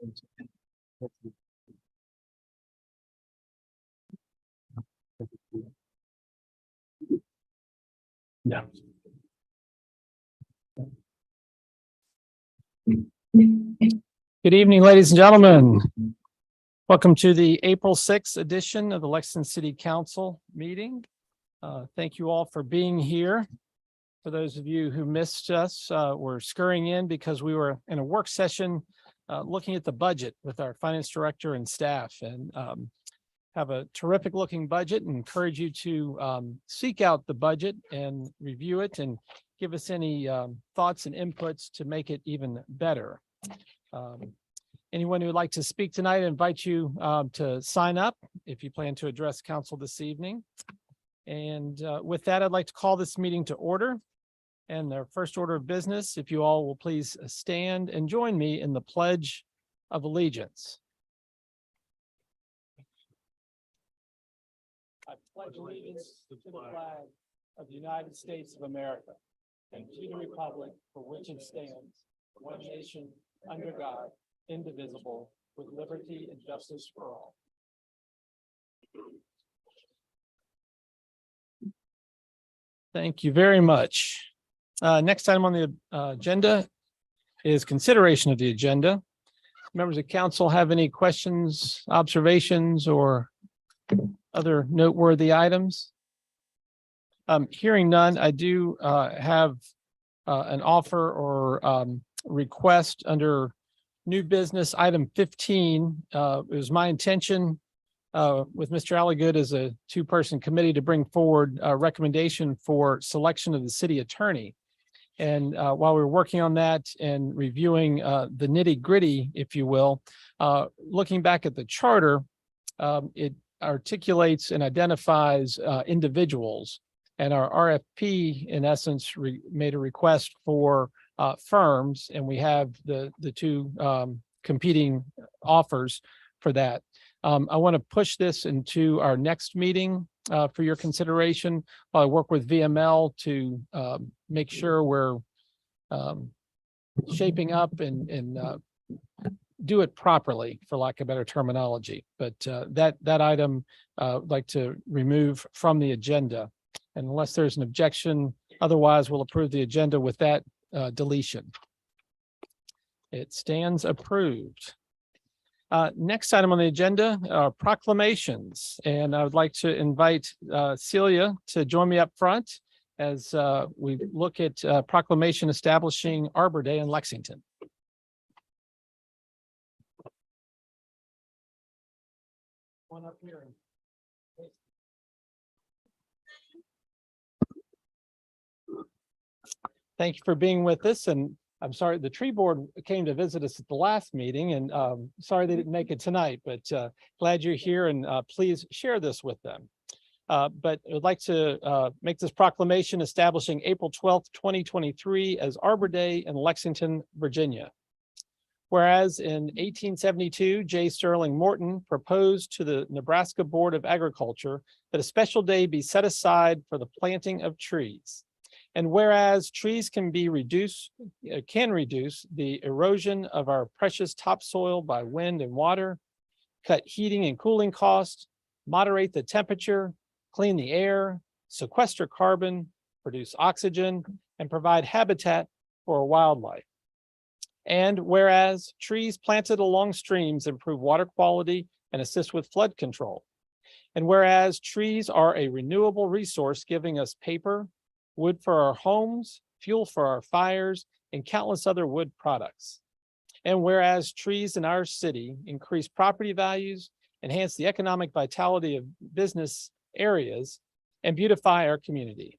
Yeah. Good evening, ladies and gentlemen. Welcome to the April 6th edition of the Lexington City Council meeting. Thank you all for being here. For those of you who missed us, we're scurrying in because we were in a work session looking at the budget with our finance director and staff, and have a terrific looking budget and encourage you to seek out the budget and review it and give us any thoughts and inputs to make it even better. Anyone who would like to speak tonight, I invite you to sign up if you plan to address council this evening. And with that, I'd like to call this meeting to order. And their first order of business, if you all will please stand and join me in the Pledge of Allegiance. I pledge allegiance to the flag of the United States of America and to the republic for which it stands, one nation, under God, indivisible, with liberty and justice for all. Thank you very much. Next item on the agenda is consideration of the agenda. Members of council have any questions, observations, or other noteworthy items? Hearing none, I do have an offer or request under new business item 15. It was my intention with Mr. Alligood as a two-person committee to bring forward a recommendation for selection of the city attorney. And while we were working on that and reviewing the nitty-gritty, if you will, looking back at the charter, it articulates and identifies individuals. And our RFP, in essence, made a request for firms, and we have the two competing offers for that. I want to push this into our next meeting for your consideration. I work with VML to make sure we're shaping up and do it properly, for lack of better terminology. But that item I'd like to remove from the agenda. And unless there's an objection, otherwise we'll approve the agenda with that deletion. It stands approved. Next item on the agenda are proclamations. And I would like to invite Celia to join me up front as we look at proclamation establishing Arbor Day in Lexington. One up here. Thank you for being with us, and I'm sorry the tree board came to visit us at the last meeting, and sorry they didn't make it tonight, but glad you're here, and please share this with them. But I'd like to make this proclamation establishing April 12th, 2023 as Arbor Day in Lexington, Virginia. Whereas in 1872, J. Sterling Morton proposed to the Nebraska Board of Agriculture that a special day be set aside for the planting of trees. And whereas trees can reduce the erosion of our precious topsoil by wind and water, cut heating and cooling costs, moderate the temperature, clean the air, sequester carbon, produce oxygen, and provide habitat for wildlife. And whereas trees planted along streams improve water quality and assist with flood control. And whereas trees are a renewable resource, giving us paper, wood for our homes, fuel for our fires, and countless other wood products. And whereas trees in our city increase property values, enhance the economic vitality of business areas, and beautify our community.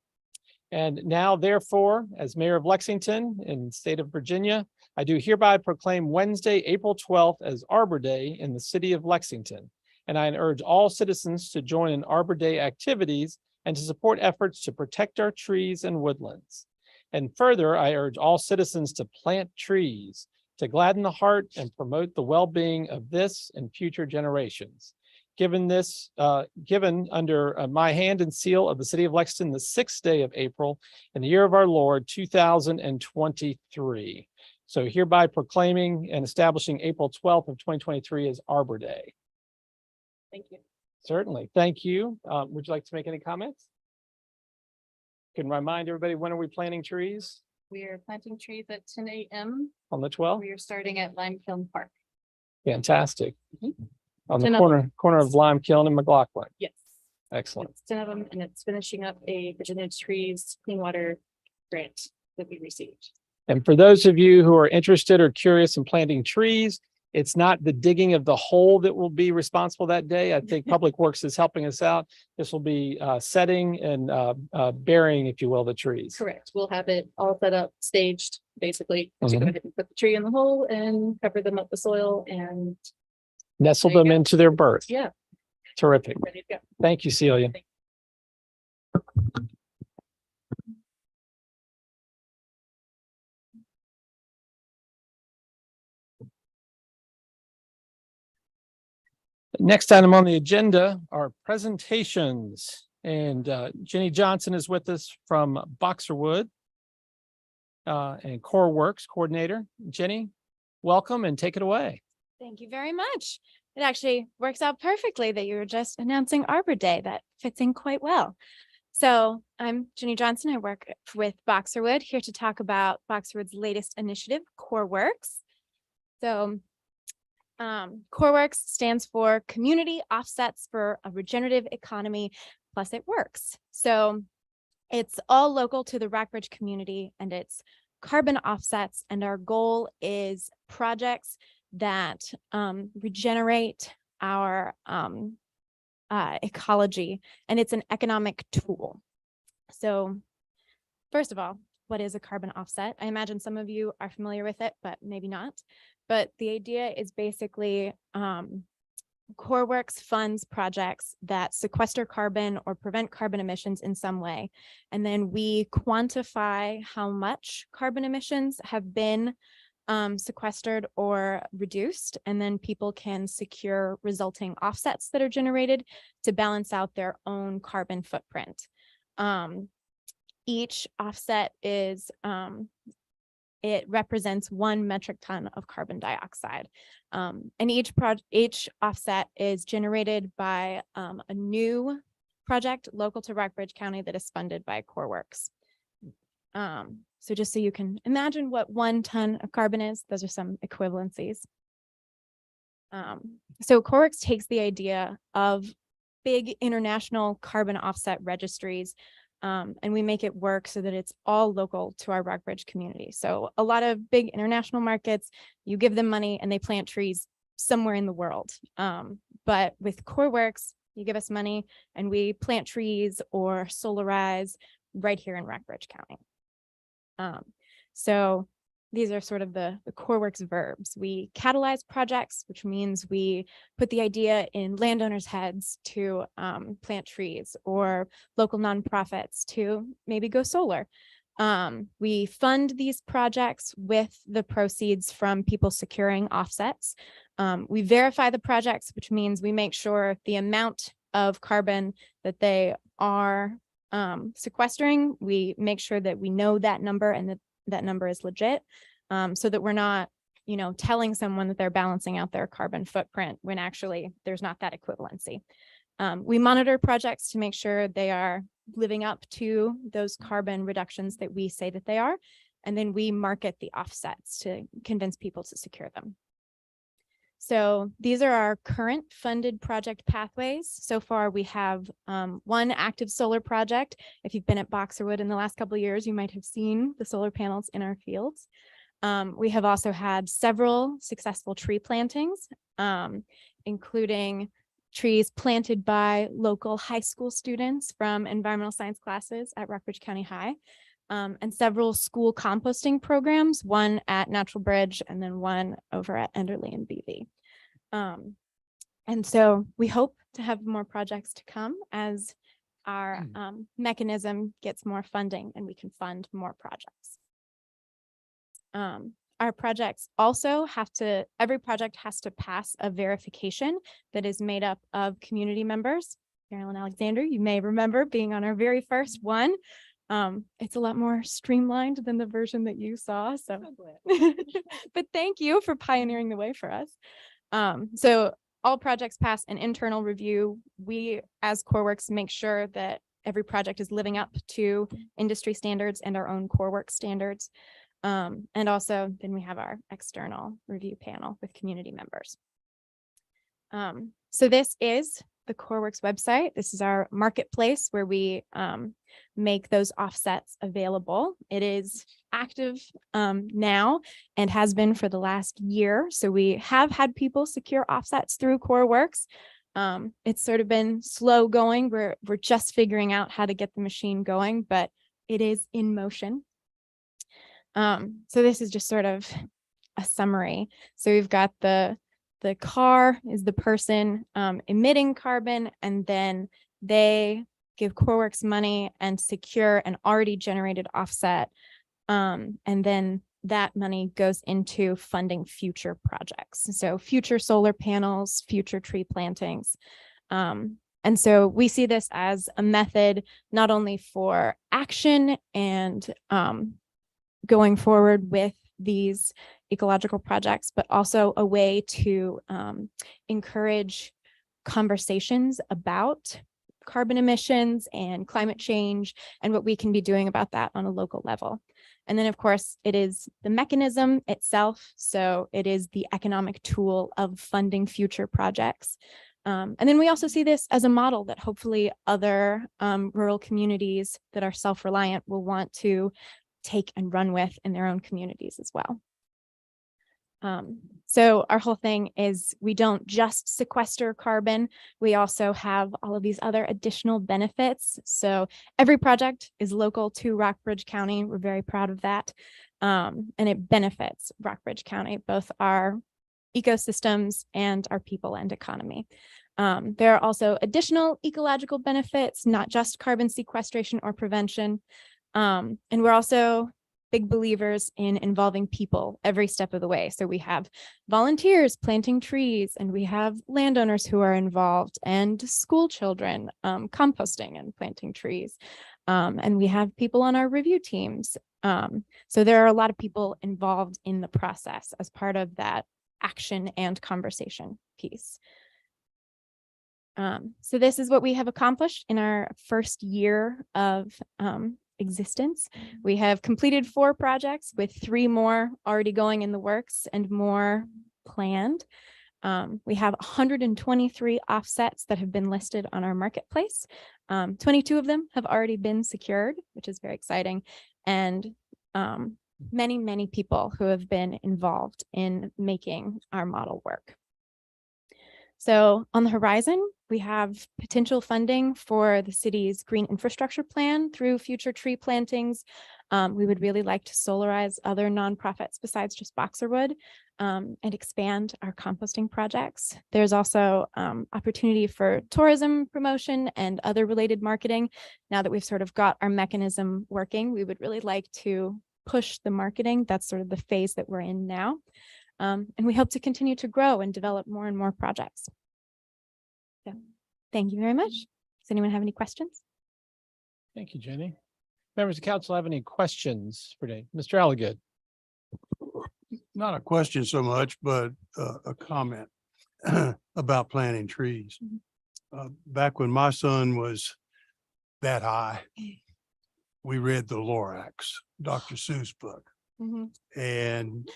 And now, therefore, as mayor of Lexington in the state of Virginia, I do hereby proclaim Wednesday, April 12th as Arbor Day in the city of Lexington. And I urge all citizens to join in Arbor Day activities and to support efforts to protect our trees and woodlands. And further, I urge all citizens to plant trees to gladden the heart and promote the well-being of this and future generations. Given under my hand and seal of the city of Lexington, the 6th day of April in the year of our Lord, 2023. So hereby proclaiming and establishing April 12th of 2023 as Arbor Day. Thank you. Certainly. Thank you. Would you like to make any comments? Can remind everybody, when are we planting trees? We are planting trees at 10 a.m. On the 12th? We are starting at Lime Kiln Park. Fantastic. Mhm. On the 10 of corner of Lime Kiln and McLaughlin. Yes. Excellent. It's 10 of them, and it's finishing up a Virginia Trees Clean Water grant that we received. And for those of you who are interested or curious in planting trees, it's not the digging of the hole that will be responsible that day. I think Public Works is helping us out. This will be setting and burying, if you will, the trees. Correct. We'll have it all set up, staged, basically, to Mhm. go ahead and put the tree in the hole and cover them up with soil and Nestle There you them go. into their birth. yeah, Terrific. ready to go. Thank you, Celia. Next item on the agenda are presentations. And Jenny Johnson is with us from Boxerwood and Core Works coordinator. Jenny, welcome and take it away. Thank you very much. It actually works out perfectly that you were just announcing Arbor Day. That fits in quite well. So I'm Jenny Johnson. I work with Boxerwood, here to talk about Boxerwood's latest initiative, Core Works. So Core Works stands for Community Offsets for a Regenerative Economy, plus it works. So it's all local to the Rockbridge community, and it's carbon offsets. And our goal is projects that regenerate our ecology, and it's an economic tool. So first of all, what is a carbon offset? I imagine some of you are familiar with it, but maybe not. But the idea is basically CoreWorks funds projects that sequester carbon or prevent carbon emissions in some way. And then we quantify how much carbon emissions have been sequestered or reduced, and then people can secure resulting offsets that are generated to balance out their own carbon footprint. Each offset is it represents 1 metric ton of carbon dioxide. And each offset is generated by a new project local to Rockbridge County that is funded by CoreWorks. So just so you can imagine what 1 ton of carbon is, those are some equivalencies. So CoreWorks takes the idea of big international carbon offset registries, and we make it work so that it's all local to our Rockbridge community. So a lot of big international markets, you give them money and they plant trees somewhere in the world. But with CoreWorks, you give us money and we plant trees or solarize right here in Rockbridge County. So these are sort of the CoreWorks verbs. We catalyze projects, which means we put the idea in landowners' heads to plant trees, or local nonprofits to maybe go solar. We fund these projects with the proceeds from people securing offsets. We verify the projects, which means we make sure the amount of carbon that they are sequestering, we make sure that we know that number and that that number is legit, so that we're not, telling someone that they're balancing out their carbon footprint when actually there's not that equivalency. We monitor projects to make sure they are living up to those carbon reductions that we say that they are, and then we market the offsets to convince people to secure them. So these are our current funded project pathways. So far, we have 1 active solar project. If you've been at Boxerwood in the last couple of years, you might have seen the solar panels in our fields. We have also had several successful tree plantings, including trees planted by local high school students from environmental science classes at Rockbridge County High, and several school composting programs, 1 at Natural Bridge and then 1 over at Enderley and BV. And so we hope to have more projects to come as our mechanism gets more funding and we can fund more projects. Our projects also every project has to pass a verification that is made up of community members. Carolyn Alexander, you may remember being on our very first one. It's a lot more streamlined than the version that you saw. So, but thank you for pioneering the way for us. So all projects pass an internal review. We, as CoreWorks, make sure that every project is living up to industry standards and our own CoreWorks standards. And also then we have our external review panel with community members. So this is the CoreWorks website. This is our marketplace where we make those offsets available. It is active now and has been for the last year. So we have had people secure offsets through CoreWorks. It's sort of been slow going. We're just figuring out how to get the machine going, but it is in motion. So this is just sort of a summary. So we've got the car is the person emitting carbon, and then they give CoreWorks money and secure an already generated offset. And then that money goes into funding future projects. So future solar panels, future tree plantings. And so we see this as a method not only for action and going forward with these ecological projects, but also a way to encourage conversations about carbon emissions and climate change and what we can be doing about that on a local level. And then, of course, it is the mechanism itself. So it is the economic tool of funding future projects. And then we also see this as a model that hopefully other rural communities that are self-reliant will want to take and run with in their own communities as well. So our whole thing is we don't just sequester carbon, we also have all of these other additional benefits. So every project is local to Rockbridge County. We're very proud of that. And it benefits Rockbridge County, both our ecosystems and our people and economy. There are also additional ecological benefits, not just carbon sequestration or prevention. And we're also big believers in involving people every step of the way. So we have volunteers planting trees, and we have landowners who are involved, and school children composting and planting trees. And we have people on our review teams. So there are a lot of people involved in the process as part of that action and conversation piece. So this is what we have accomplished in our first year of existence. We have completed 4 projects with 3 more already going in the works and more planned. We have 123 offsets that have been listed on our marketplace. 22 of them have already been secured, which is very exciting. And many, many people who have been involved in making our model work. So on the horizon, we have potential funding for the city's green infrastructure plan through future tree plantings. We would really like to solarize other nonprofits besides just Boxerwood and expand our composting projects. There's also opportunity for tourism promotion and other related marketing. Now that we've sort of got our mechanism working, we would really like to push the marketing. That's sort of the phase that we're in now. And we hope to continue to grow and develop more and more projects. So, thank you very much. Does anyone have any questions? Thank you, Jenny. Members of council have any questions for today? Mr. Alligood. Not a question so much, but a comment about planting trees. Back when my son was that high, we read the Lorax, Dr. Seuss book. And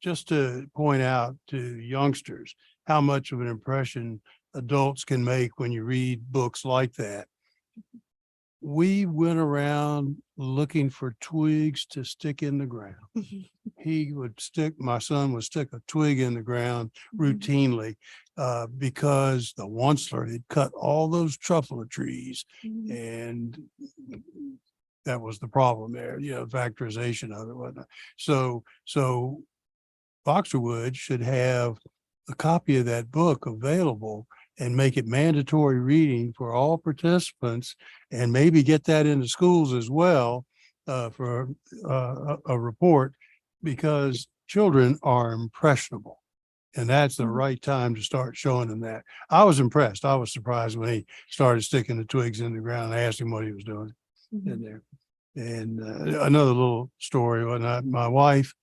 just to point out to youngsters how much of an impression adults can make when you read books like that. We went around looking for twigs to stick in the ground. My son would stick a twig in the ground routinely because the Onceler had cut all those truffle trees, and that was the problem there, factorization of it, whatnot. So Boxerwood should have a copy of that book available and make it mandatory reading for all participants, and maybe get that into schools as well for a report, because children are impressionable, and that's the right time to start showing them that. I was impressed. I was surprised when he started sticking the twigs in the ground. I asked him what he was doing in there. And another little story, when my wife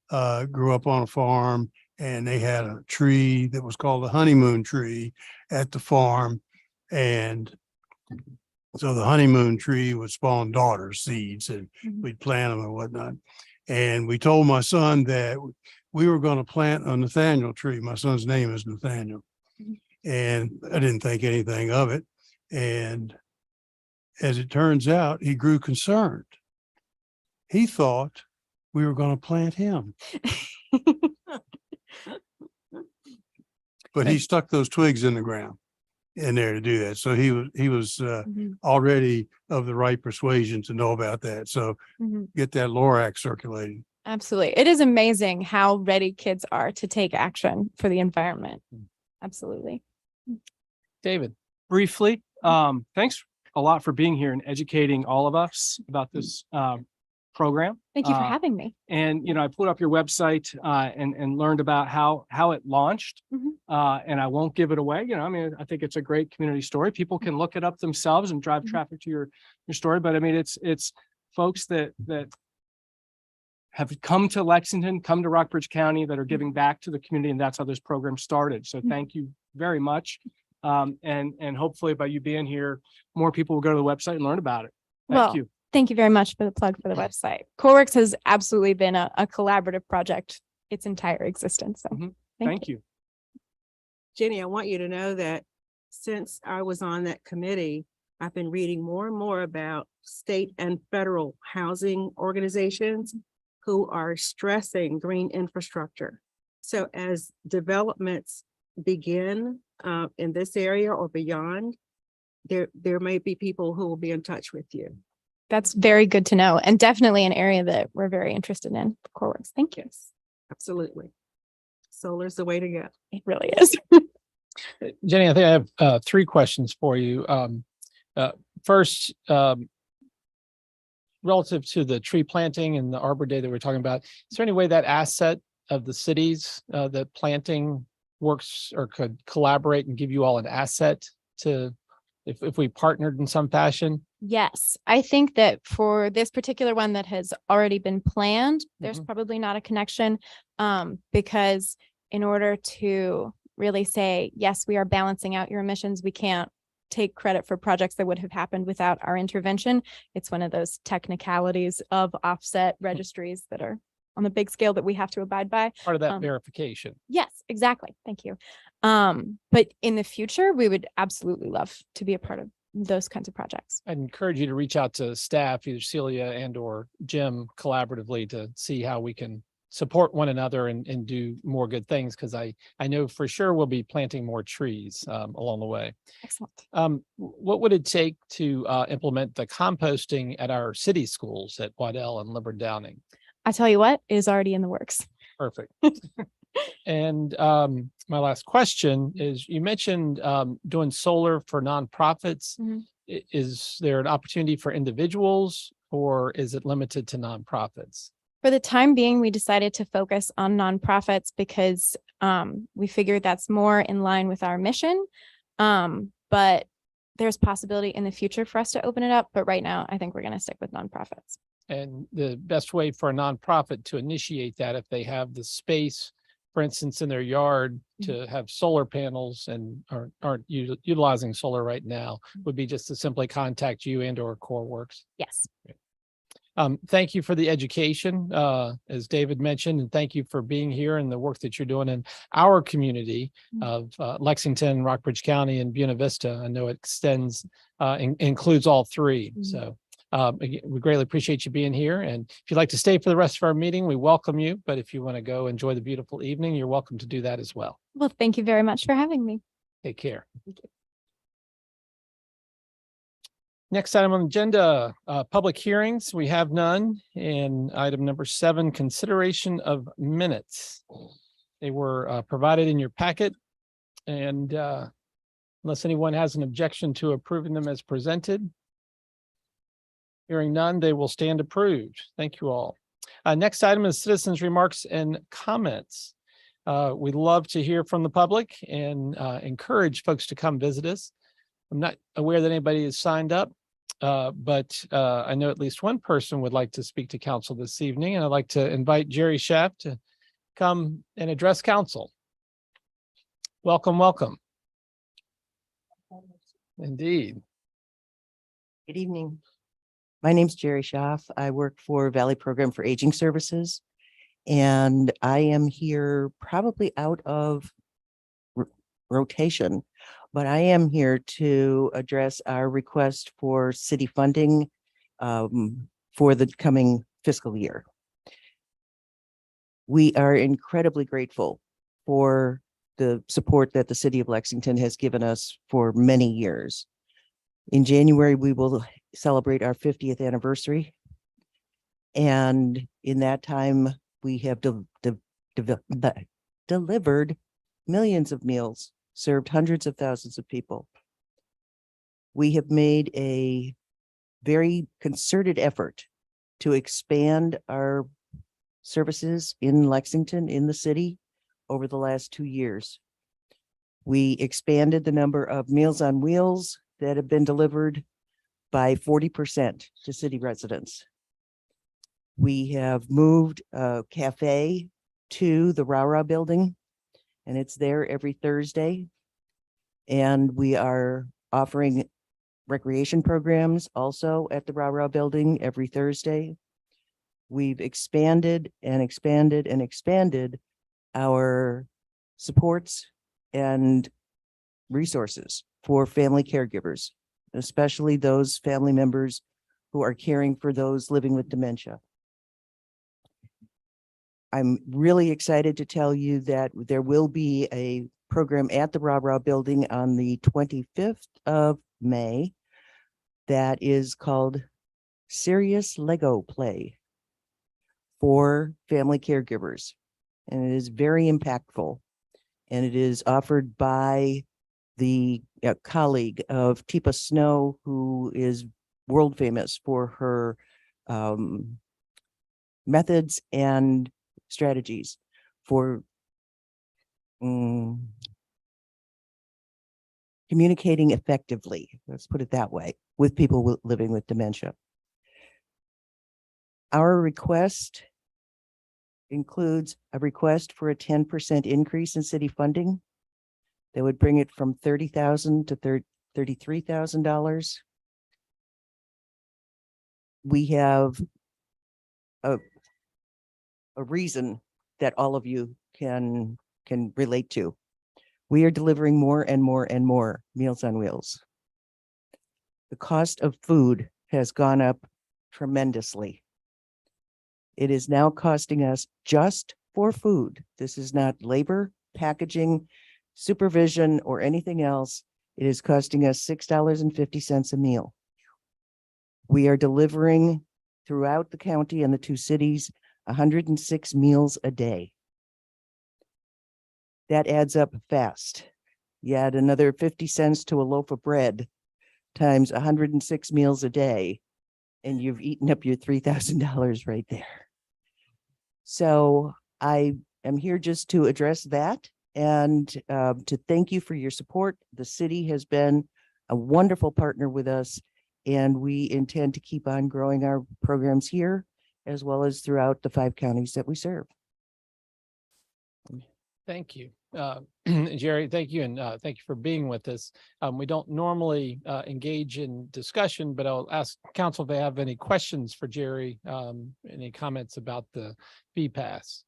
grew up on a farm, and they had a tree that was called the honeymoon tree at the farm. And so the honeymoon tree would spawn daughter seeds, and we'd plant them and whatnot. And we told my son that we were going to plant a Nathaniel tree. My son's name is Nathaniel. And I didn't think anything of it. And as it turns out, he grew concerned. He thought we were going to plant him. But he stuck those twigs in the ground in there to do that. So he was already of the right persuasion to know about that. So get that Lorax circulating. Absolutely. It is amazing how ready kids are to take action for the environment. Absolutely. David. Briefly, thanks a lot for being here and educating all of us about this program. Thank you for having me. And, I pulled up your website and learned about how it launched. And I won't give it away. I think it's a great community story. People can look it up themselves and drive traffic to your story. But it's folks that have come to Lexington, come to Rockbridge County, that are giving back to the community. And that's how this program started. So thank you very much. And hopefully by you being here, more people will go to the website and learn about it. Thank you. Thank you very much for the plug for the website. CoreWorks has absolutely been a collaborative project its entire existence. So Thank you. Jenny, I want you to know that since I was on that committee, I've been reading more and more about state and federal housing organizations who are stressing green infrastructure. So as developments begin in this area or beyond, there may be people who will be in touch with you. that's very good to know, and definitely an area that we're very interested in for CoreWorks. Thank you. Absolutely. Solar's the way to go. It really is. Jenny, I think I have 3 questions for you. First, relative to the tree planting and the Arbor Day that we're talking about, is there any way that asset of the cities, that planting works or could collaborate and give you all an asset to, if we partnered in some fashion? Yes, I think that for this particular one that has already been planned, there's probably not a connection, because in order to really say, yes, we are balancing out your emissions, we can't take credit for projects that would have happened without our intervention. It's one of those technicalities of offset registries that are on the big scale that we have to abide by. Part of that verification. Yes, exactly. Thank you. But in the future, we would absolutely love to be a part of those kinds of projects. I'd encourage you to reach out to staff, either Celia and or Jim, collaboratively to see how we can support one another and do more good things. Because I know for sure we'll be planting more trees along the way. Excellent. What would it take to implement the composting at our city schools at Waddell and Libbard Downing? I tell you what, it is already in the works. Perfect. And my last question is, you mentioned doing solar for nonprofits. Is there an opportunity for individuals, or is it limited to nonprofits? For the time being, we decided to focus on nonprofits because we figured that's more in line with our mission. But there's possibility in the future for us to open it up. But right now, I think we're going to stick with nonprofits. And the best way for a nonprofit to initiate that, if they have the space, for instance, in their yard to have solar panels and aren't utilizing solar right now, would be just to simply contact you and or CoreWorks. Yes. Thank you for the education, as David mentioned, and thank you for being here and the work that you're doing in our community of Lexington, Rockbridge County, and Buena Vista. I know it extends, includes all 3. So again, we greatly appreciate you being here. And if you'd like to stay for the rest of our meeting, we welcome you. But if you want to go enjoy the beautiful evening, you're welcome to do that as well. Well, thank you very much for having me. Take care. Next item on the agenda, public hearings. We have none. And item number 7, consideration of minutes. They were provided in your packet. And unless anyone has an objection to approving them as presented, hearing none, they will stand approved. Thank you all. Next item is citizens' remarks and comments. We'd love to hear from the public and encourage folks to come visit us. I'm not aware that anybody has signed up. but I know at least one person would like to speak to council this evening, and I'd like to invite Jerry Schaff to come and address council. Welcome, welcome. Indeed. Good evening. My name's Jerry Schaff. I work for Valley Program for Aging Services. And I am here probably out of rotation, but I am here to address our request for city funding for the coming fiscal year. We are incredibly grateful for the support that the city of Lexington has given us for many years. In January, we will celebrate our 50th anniversary. And in that time, we have delivered millions of meals, served hundreds of thousands of people. We have made a very concerted effort to expand our services in Lexington, in the city, over the last 2 years. We expanded the number of Meals on Wheels that have been delivered by 40% to city residents. We have moved a cafe to the Rara building, and it's there every Thursday. And we are offering recreation programs also at the Rara building every Thursday. We've expanded and expanded and expanded our supports and resources for family caregivers, especially those family members who are caring for those living with dementia. I'm really excited to tell you that there will be a program at the Rah-Rah building on the 25th of May that is called Serious Lego Play for family caregivers. And it is very impactful. And it is offered by the colleague of Teepa Snow, who is world famous for her methods and strategies for communicating effectively, let's put it that way, with people living with dementia. Our request includes a request for a 10% increase in city funding that would bring it from $30,000 to $33,000. We have a reason that all of you can relate to. We are delivering more and more and more Meals on Wheels. The cost of food has gone up tremendously. It is now costing us, just for food, this is not labor, packaging, supervision, or anything else. It is costing us $6.50 a meal. We are delivering throughout the county and the 2 cities 106 meals a day. That adds up fast. You add another 50 cents to a loaf of bread times 106 meals a day, and you've eaten up your $3,000 right there. So I am here just to address that and to thank you for your support. The city has been a wonderful partner with us, and we intend to keep on growing our programs here as well as throughout the 5 counties that we serve. Thank you, Jerry. Thank you. And thank you for being with us. We don't normally engage in discussion, but I'll ask council if they have any questions for Jerry, any comments about the VPAS.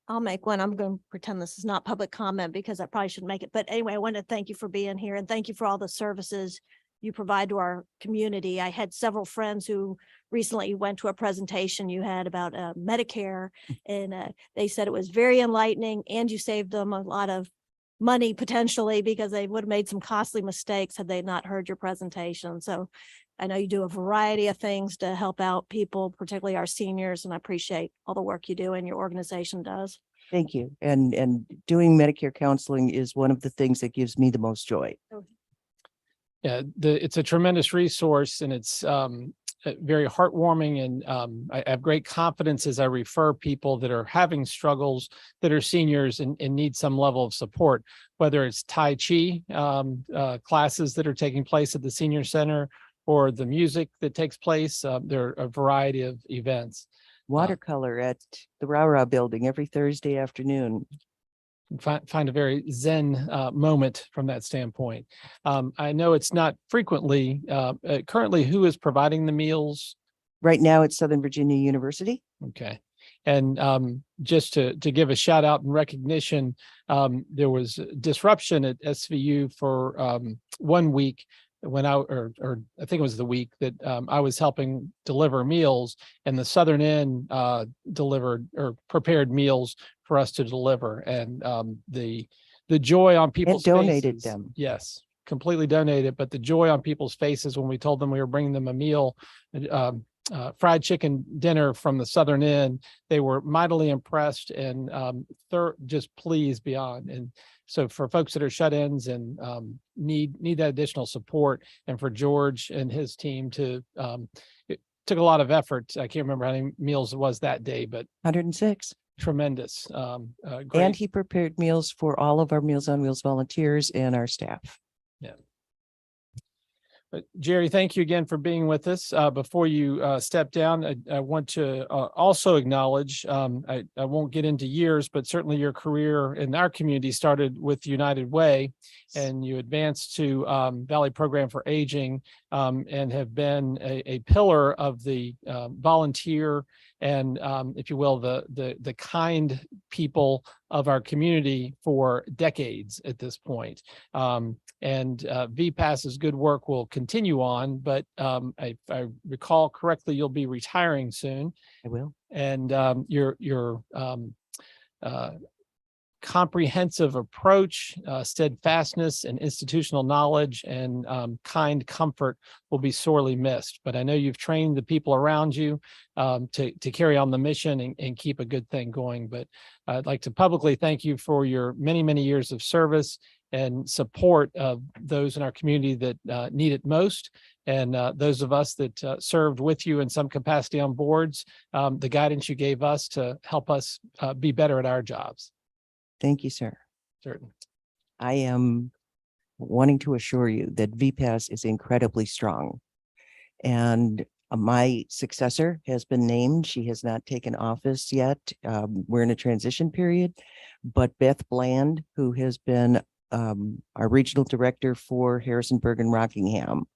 I'll make one. I'm going to pretend this is not public comment because I probably shouldn't make it. But anyway, I want to thank you for being here and thank you for all the services you provide to our community. I had several friends who recently went to a presentation you had about Medicare, and they said it was very enlightening and you saved them a lot of money potentially because they would have made some costly mistakes had they not heard your presentation. So I know you do a variety of things to help out people, particularly our seniors, and I appreciate all the work you do and your organization does. Thank you. And doing Medicare counseling is one of the things that gives me the most joy. Yeah, it's a tremendous resource, and it's very heartwarming, and I have great confidence as I refer people that are having struggles, that are seniors and need some level of support, whether it's Tai Chi classes that are taking place at the senior center or the music that takes place. There are a variety of events. Watercolor at the Rah Rah building every Thursday afternoon. Find a very zen moment from that standpoint. I know it's not frequently, currently, who is providing the meals? Right now at Southern Virginia University. Okay. And just to give a shout out and recognition, there was disruption at SVU for 1 week when or I think it was the week that I was helping deliver meals, and the Southern Inn delivered or prepared meals for us to deliver. And the joy on people's donated faces, them. yes, completely donated, but the joy on people's faces when we told them we were bringing them a meal, fried chicken dinner from the Southern Inn, they were mightily impressed and just pleased beyond. And so for folks that are shut-ins and need that additional support, and for George and his team to, it took a lot of effort. I can't remember how many meals it was that day, but 106. tremendous. And Great. he prepared meals for all of our Meals on Wheels volunteers and our staff. But Jerry, thank you again for being with us. Before you step down, I want to also acknowledge, I won't get into years, but certainly your career in our community started with United Way, and you advanced to Valley Program for Aging, and have been a pillar of the volunteer and, if you will, the kind people of our community for decades at this point. And VPAS's good work will continue on, but if I recall correctly, you'll be retiring soon. I will. And your comprehensive approach, steadfastness, and institutional knowledge and kind comfort will be sorely missed. But I know you've trained the people around you to carry on the mission and keep a good thing going. But I'd like to publicly thank you for your many, many years of service and support of those in our community that need it most. And those of us that served with you in some capacity on boards, the guidance you gave us to help us be better at our jobs. Thank you, sir. Certainly. I am wanting to assure you that VPAS is incredibly strong. And my successor has been named. She has not taken office yet. We're in a transition period, but Beth Bland, who has been our regional director for Harrisonburg and Rockingham,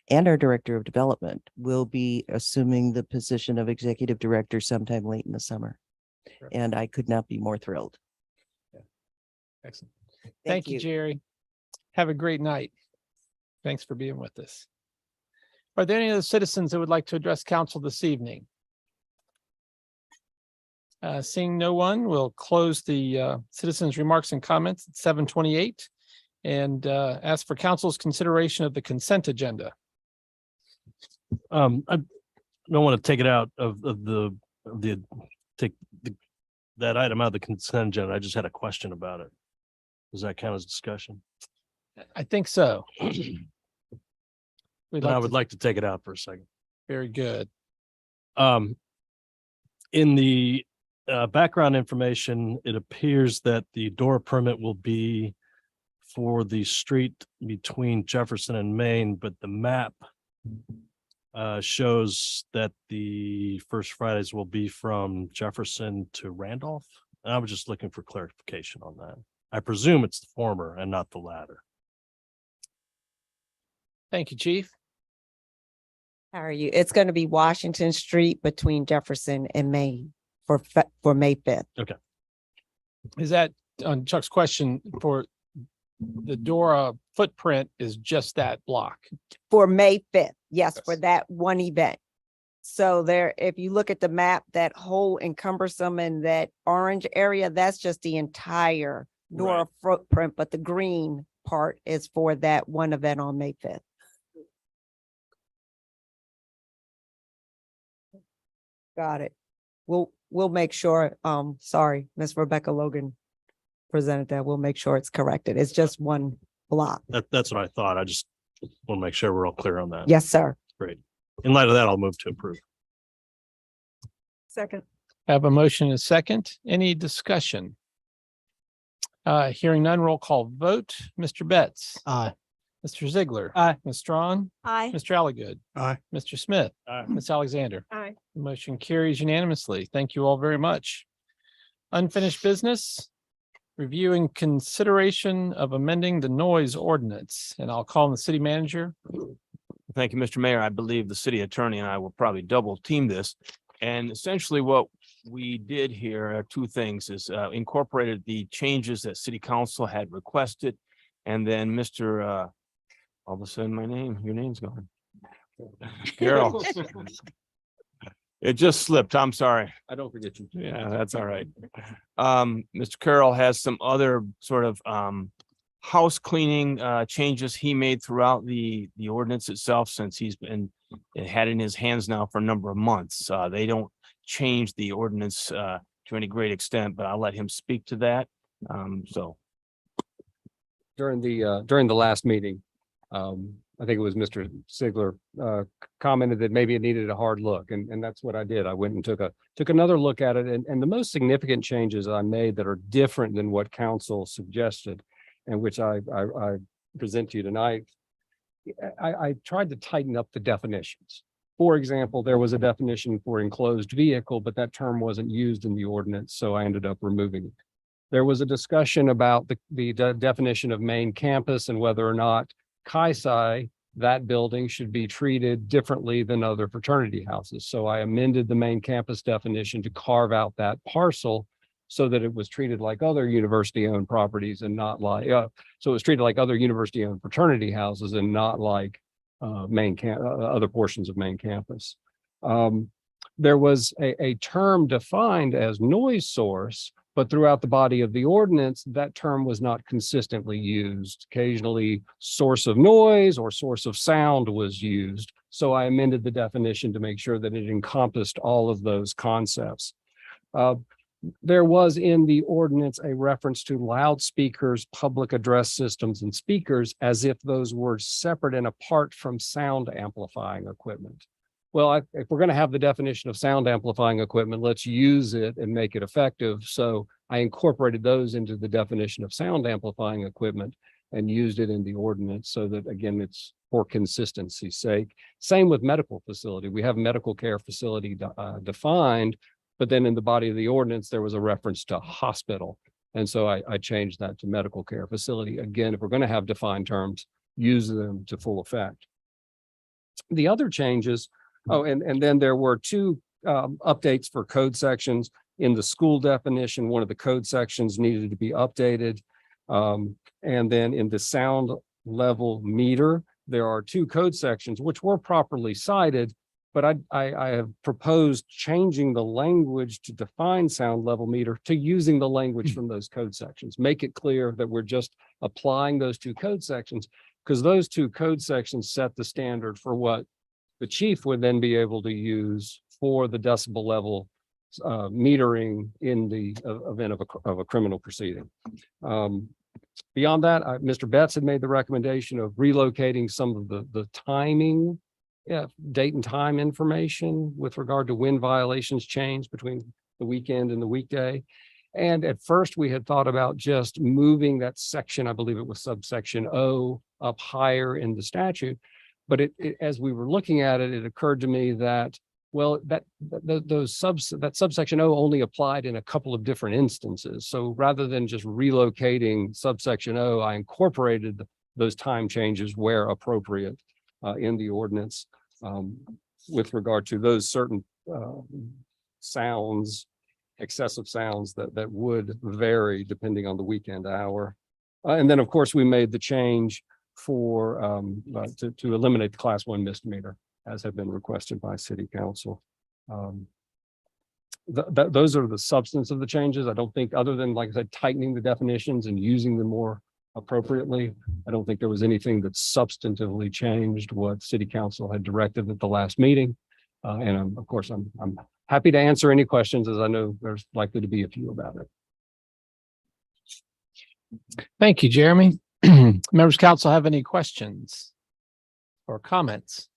and our director of development, will be assuming the position of executive director sometime late in the summer. Sure. And I could not be more thrilled. Excellent. Thank you, Jerry. Have a great night. Thanks for being with us. Are there any other citizens that would like to address council this evening? Seeing no one, we'll close the citizens' remarks and comments at 7:28 and ask for council's consideration of the consent agenda. I don't want to take it out of that item out of the consent agenda. I just had a question about it. Does that count as discussion? I think so. Then I would like to take it out for a second. Very good. In the background information, it appears that the door permit will be for the street between Jefferson and Main, but the map shows that the First Fridays will be from Jefferson to Randolph. And I was just looking for clarification on that. I presume it's the former and not the latter. Thank you, Chief. How are you? It's going to be Washington Street between Jefferson and Main for May 5th. Is that on Chuck's question for the Dora footprint is just that block? For May 5th. Yes, for Yes. that one event. So there, if you look at the map, that whole encumbersome and that orange area, that's just the entire Dora footprint, but the green part is for that one event on May 5th. Got it. We'll make sure, sorry, Miss Rebecca Logan presented that. We'll make sure it's corrected. It's just one block. That's what I thought. I just want to make sure we're all clear on that. Yes, sir. Great. in light of that, I'll move to approve. Second. Have a motion and a second. Any discussion? Hearing none, roll call vote. Mr. Betts. Aye. Mr. Ziegler. Aye. Ms. Strawn. Aye. Mr. Alligood. Aye. Mr. Smith. Aye. Ms. Alexander. Aye. Motion carries unanimously. Thank you all very much. Unfinished business. Reviewing consideration of amending the noise ordinance, and I'll call on the city manager. Thank you, Mr. Mayor. I believe the city attorney and I will probably double team this. And essentially what we did here are two things is incorporated the changes that city council had requested. And then Mr. All of a sudden your name's gone. Carol. It just slipped. I'm sorry. I don't forget you. Yeah, that's all right. Mr. Carroll has some other sort of house cleaning changes he made throughout the ordinance itself, since he's been had in his hands now for a number of months. They don't change the ordinance to any great extent, but I'll let him speak to that. During the last meeting, I think it was Mr. Sigler commented that maybe it needed a hard look, and that's what I did. I went and took another look at it, and the most significant changes I made that are different than what council suggested, and which I present to you tonight. I tried to tighten up the definitions. For example, there was a definition for enclosed vehicle, but that term wasn't used in the ordinance, so I ended up removing it. There was a discussion about the definition of main campus and whether or not Chi-Sci, that building, should be treated differently than other fraternity houses. So I amended the main campus definition to carve out that parcel so that it was treated like other university-owned properties and not like, so it was treated like other university-owned fraternity houses and not like other portions of main campus. There was a term defined as noise source, but throughout the body of the ordinance, that term was not consistently used. Occasionally, source of noise or source of sound was used. So I amended the definition to make sure that it encompassed all of those concepts. There was in the ordinance a reference to loudspeakers, public address systems, and speakers as if those were separate and apart from sound amplifying equipment. Well, if we're going to have the definition of sound amplifying equipment, let's use it and make it effective. So I incorporated those into the definition of sound amplifying equipment and used it in the ordinance so that, again, it's for consistency's sake. Same with medical facility. We have medical care facility defined, but then in the body of the ordinance, there was a reference to hospital. And so I changed that to medical care facility. Again, if we're going to have defined terms, use them to full effect. The other changes, and then there were two updates for code sections. In the school definition, one of the code sections needed to be updated. And then in the sound level meter, there are two code sections which were properly cited, but I have proposed changing the language to define sound level meter to using the language from those code sections. Make it clear that we're just applying those two code sections, because those two code sections set the standard for what the chief would then be able to use for the decibel level metering in the event of a criminal proceeding. Beyond that, Mr. Betts had made the recommendation of relocating some of the timing, date and time information with regard to when violations change between the weekend and the weekday. And at first we had thought about just moving that section, I believe it was subsection O, up higher in the statute. But as we were looking at it, it occurred to me that, well, that subsection O only applied in a couple of different instances. So rather than just relocating subsection O, I incorporated those time changes where appropriate in the ordinance with regard to those certain sounds, excessive sounds that would vary depending on the weekend hour. And then, of course, we made the change for to eliminate the class 1 misdemeanor, as have been requested by city council. Those are the substance of the changes. I don't think, other than, like I said, tightening the definitions and using them more appropriately, I don't think there was anything that substantively changed what city council had directed at the last meeting. And of course, I'm happy to answer any questions, as I know there's likely to be a few about it. Thank you, Jeremy. Members of council have any questions or comments?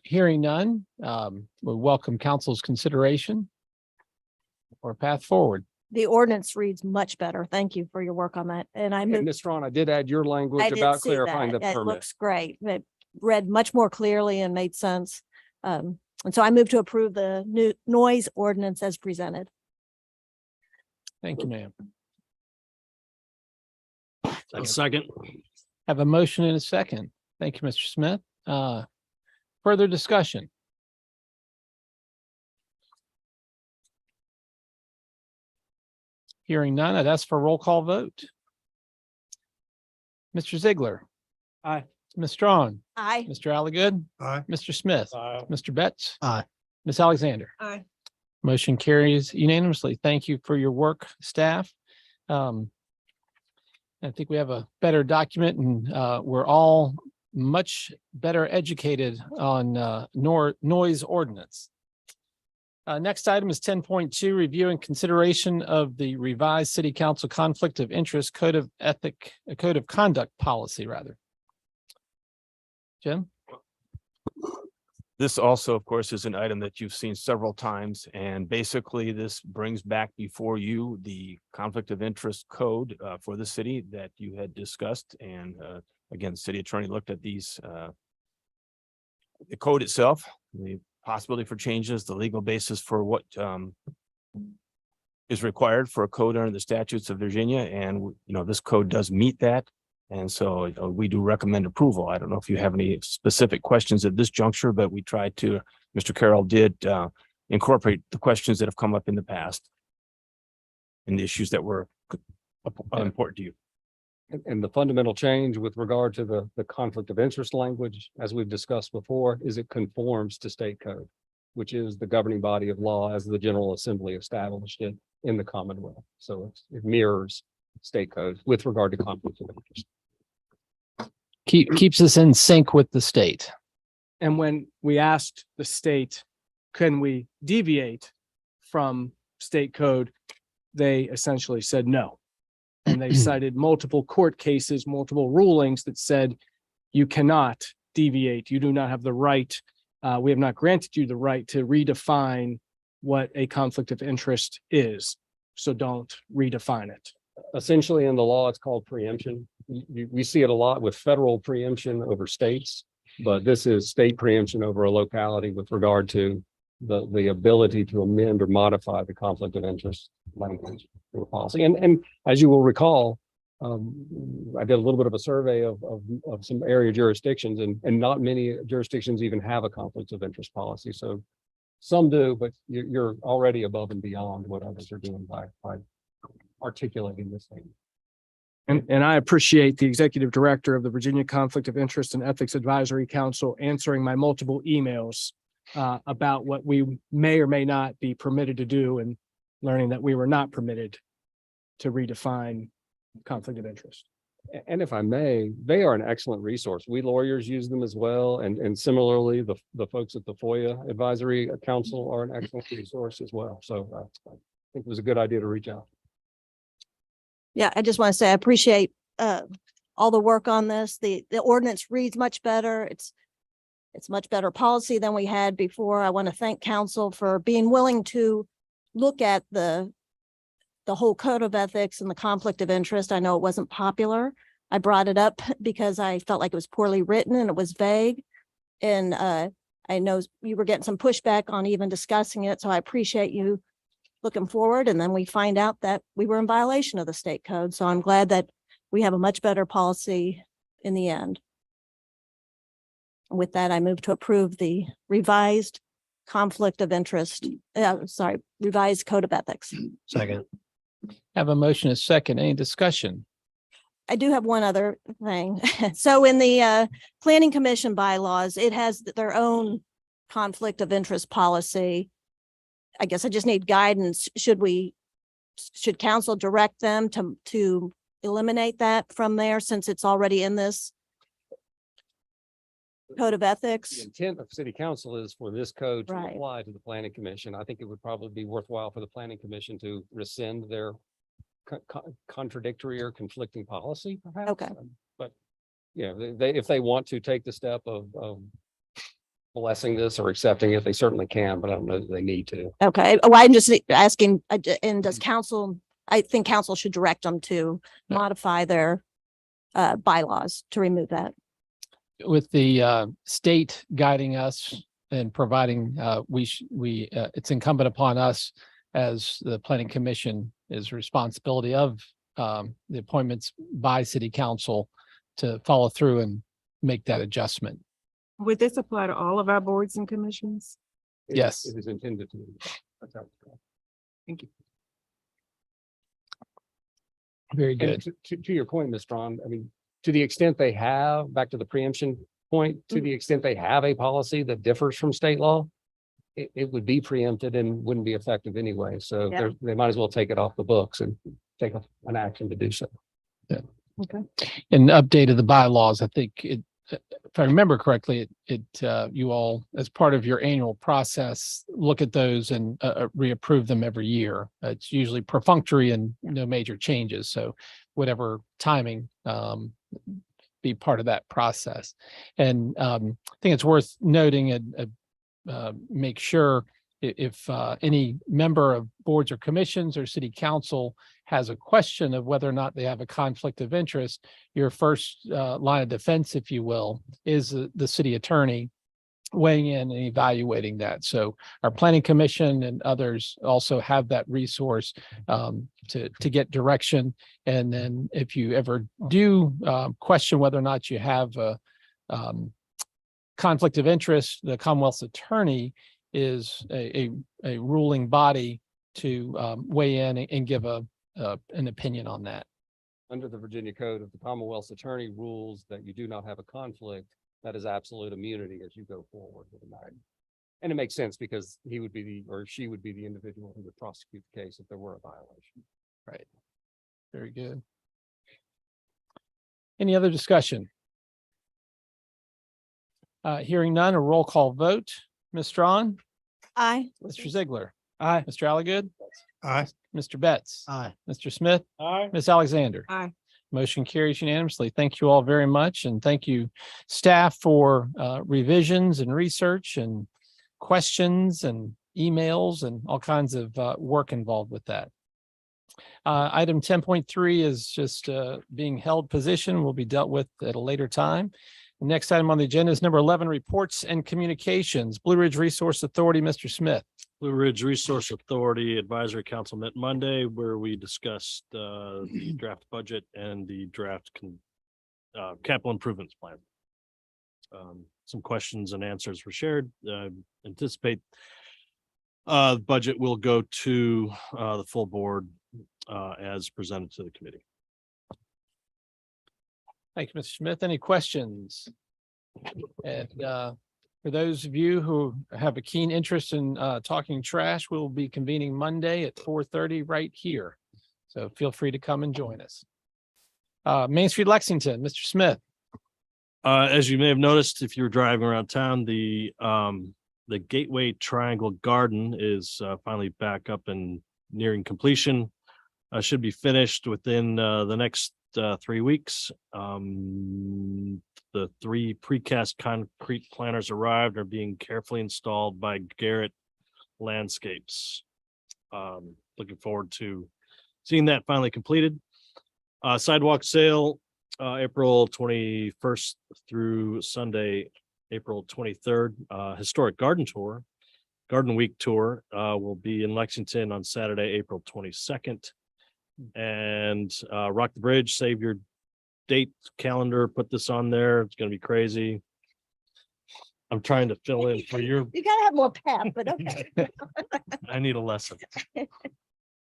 Hearing none, we welcome council's consideration or path forward. The ordinance reads much better. Thank you for your work on that. And I And moved. Ms. Strawn, I did add your I language did about see clarifying the that. It permit. looks great. It read much more clearly and made sense. And so I move to approve the new noise ordinance as presented. Thank you, ma'am. Second. Have a motion and a second. Thank you, Mr. Smith. Further discussion? Hearing none, I'd ask for a roll call vote. Mr. Ziegler. Aye. Ms. Strawn. Aye. Mr. Alligood. Aye. Mr. Smith. Mr. Betts. Aye. Ms. Alexander. Aye. Motion carries unanimously. Thank you for your work, staff. I think we have a better document and we're all much better educated on noise ordinance. Next item is 10.2, review and consideration of the revised city council conflict of interest code of conduct policy, rather. Jim? This also, of course, is an item that you've seen several times, and basically this brings back before you the conflict of interest code for the city that you had discussed. And again, the city attorney looked at these, the code itself, the possibility for changes, the legal basis for what is required for a code under the statutes of Virginia. And, this code does meet that. And so we do recommend approval. I don't know if you have any specific questions at this juncture, but we tried to, Mr. Carroll did incorporate the questions that have come up in the past and the issues that were important to you. And the fundamental change with regard to the conflict of interest language, as we've discussed before, is it conforms to state code, which is the governing body of law as the General Assembly established it in the Commonwealth. So it mirrors state code with regard to conflict of interest. Keeps us in sync with the state. And when we asked the state, can we deviate from state code? They essentially said no. And they cited multiple court cases, multiple rulings that said you cannot deviate. You do not have the right. We have not granted you the right to redefine what a conflict of interest is. So don't redefine it. Essentially, in the law, it's called preemption. We see it a lot with federal preemption over states, but this is state preemption over a locality with regard to the ability to amend or modify the conflict of interest language or policy. And as you will recall, I did a little bit of a survey of some area jurisdictions, and not many jurisdictions even have a conflict of interest policy. So some do, but you're already above and beyond what others are doing by articulating this thing. And I appreciate the executive director of the Virginia Conflict of Interest and Ethics Advisory Council answering my multiple emails about what we may or may not be permitted to do, and learning that we were not permitted to redefine conflict of interest. And if I may, they are an excellent resource. We lawyers use them as well. And similarly, the folks at the FOIA Advisory Council are an excellent resource as well. So I think it was a good idea to reach out. Yeah, I just want to say I appreciate all the work on this. The ordinance reads much better. It's much better policy than we had before. I want to thank council for being willing to look at the whole code of ethics and the conflict of interest. I know it wasn't popular. I brought it up because I felt like it was poorly written and it was vague. And I know you were getting some pushback on even discussing it. So I appreciate you looking forward. And then we find out that we were in violation of the state code. So I'm glad that we have a much better policy in the end. With that, I move to approve the revised conflict of interest, revised code of ethics. Second. Have a motion, a second. Any discussion? I do have one other thing. So in the planning commission bylaws, it has their own conflict of interest policy. I guess I just need guidance. Should council direct them to eliminate that from there, since it's already in this code of The ethics? intent of city council is for this code to Right. apply to the planning commission. I think it would probably be worthwhile for the planning commission to rescind their contradictory or conflicting policy, perhaps. Okay. But, if they want to take the step of blessing this or accepting it. They certainly can, but I don't know that they need to. Okay, well, I'm just asking, and does council, I think council should direct them to modify their bylaws to remove that. With the state guiding us and providing, it's incumbent upon us as the planning commission is responsibility of the appointments by city council to follow through and make that adjustment. Would this apply to all of our boards and commissions? Yes. It is intended to. That's how it's going. Thank you. Very And good. to your point, Ms. Strawn, I mean, to the extent they have, back to the preemption point, to the extent they have a policy that differs from state law, it would be preempted and wouldn't be effective anyway. So Yeah. they might as well take it off the books and take an action to do so. And updated the bylaws, I think if I remember correctly, you all, as part of your annual process, look at those and reapprove them every year. It's usually perfunctory and no major changes. So whatever timing, be part of that process. And I think it's worth noting and make sure if any member of boards or commissions or city council has a question of whether or not they have a conflict of interest, your first line of defense, if you will, is the city attorney weighing in and evaluating that. So our planning commission and others also have that resource to get direction. And then if you ever do question whether or not you have a conflict of interest, the Commonwealth's attorney is a ruling body to weigh in and give an opinion on that. Under the Virginia Code, if the Commonwealth's attorney rules that you do not have a conflict, that is absolute immunity as you go forward with the matter. And it makes sense because he would be or she would be the individual who would prosecute the case if there were a violation. Right. Very good. Any other discussion? Hearing none, a roll call vote. Ms. Strawn, Aye. Mr. Ziegler. Aye. Mr. Alligood, Aye. Mr. Betts. Aye. Mr. Smith. Aye. Ms. Alexander. Aye. Motion carries unanimously. Thank you all very much. And thank you, staff, for revisions and research and questions and emails and all kinds of work involved with that. Item 10.3 is just being held position, will be dealt with at a later time. The next item on the agenda is number 11, reports and communications. Blue Ridge Resource Authority, Mr. Smith. Blue Ridge Resource Authority Advisory Council met Monday where we discussed the draft budget and the draft capital improvements plan. Some questions and answers were shared. Anticipate the budget will go to the full board as presented to the committee. Thank you, Mr. Smith. Any questions? And for those of you who have a keen interest in talking trash, we'll be convening Monday at 4:30 right here. So feel free to come and join us. Main Street, Lexington, Mr. Smith. As you may have noticed, if you're driving around town, the Gateway Triangle Garden is finally back up and nearing completion. Should be finished within the next 3 weeks. The 3 precast concrete planters arrived, are being carefully installed by Garrett Landscapes. Looking forward to seeing that finally completed. Sidewalk sale, April 21st through Sunday, April 23rd. Historic Garden Week tour will be in Lexington on Saturday, April 22nd. And Rock the Bridge, save your date calendar, put this on there. It's going to be crazy. I'm trying to fill in for your. You gotta have more pep, but okay. I need a lesson.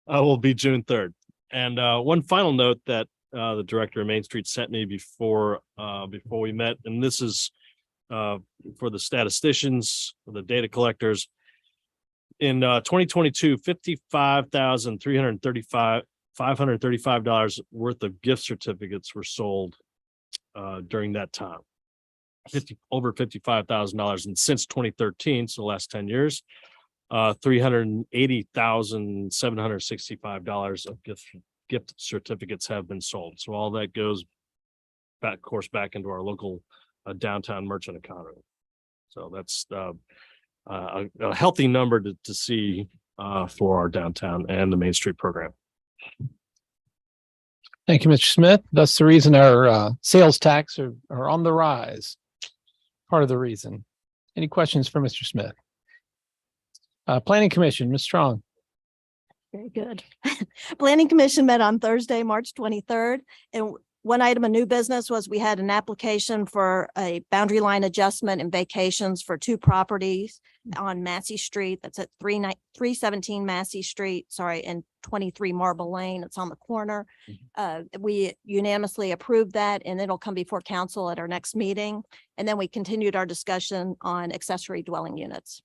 Will be June 3rd. And one final note that the director of Main Street sent me before we met, and this is for the statisticians, for the data collectors. In 2022, $535 worth of gift certificates were sold during that time. Over $55,000, and since 2013, so the last 10 years, $380,765 of gift certificates have been sold. So all that goes back, of course, back into our local downtown merchant economy. So that's a healthy number to see for our downtown and the Main Street program. Thank you, Mr. Smith. That's the reason our sales tax are on the rise. Part of the reason. Any questions for Mr. Smith? Planning Commission, Ms. Strong. Very good. Planning Commission met on Thursday, March 23rd. And one item of new business was we had an application for a boundary line adjustment and vacations for two properties on Massey Street. That's at 317 Massey Street, and 23 Marble Lane. It's on the corner. We unanimously approved that, and it'll come before council at our next meeting. And then we continued our discussion on accessory dwelling units.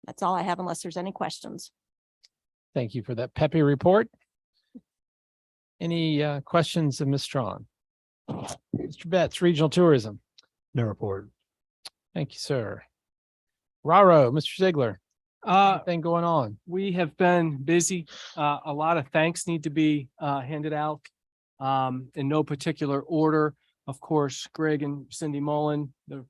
That's all I have unless there's any questions. Thank you for that peppy report. Any questions of Ms. Strong? Mr. Betts, Regional Tourism. No report. Thank you, sir. Raro, Mr. Ziegler. Anything going on? We have been busy. A lot of thanks need to be handed out in no particular order. Of course, Greg and Cindy Mullen, the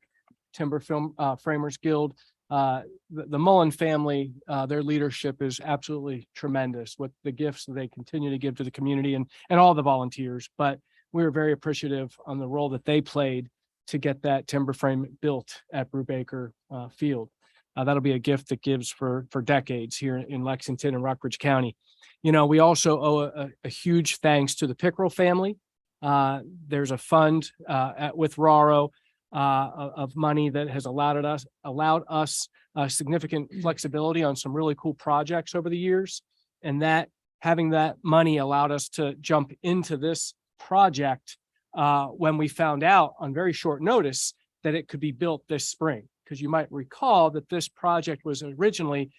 Timber Film Framers Guild. The Mullen family, their leadership is absolutely tremendous with the gifts that they continue to give to the community and all the volunteers. But we were very appreciative on the role that they played to get that timber frame built at Brubaker Field. That'll be a gift that gives for decades here in Lexington and Rockbridge County. You know, we also owe a huge thanks to the Pickrell family. There's a fund with RARO of money that has allowed us significant flexibility on some really cool projects over the years. And that having that money allowed us to jump into this project when we found out on very short notice that it could be built this spring. Because you might recall that this project was originally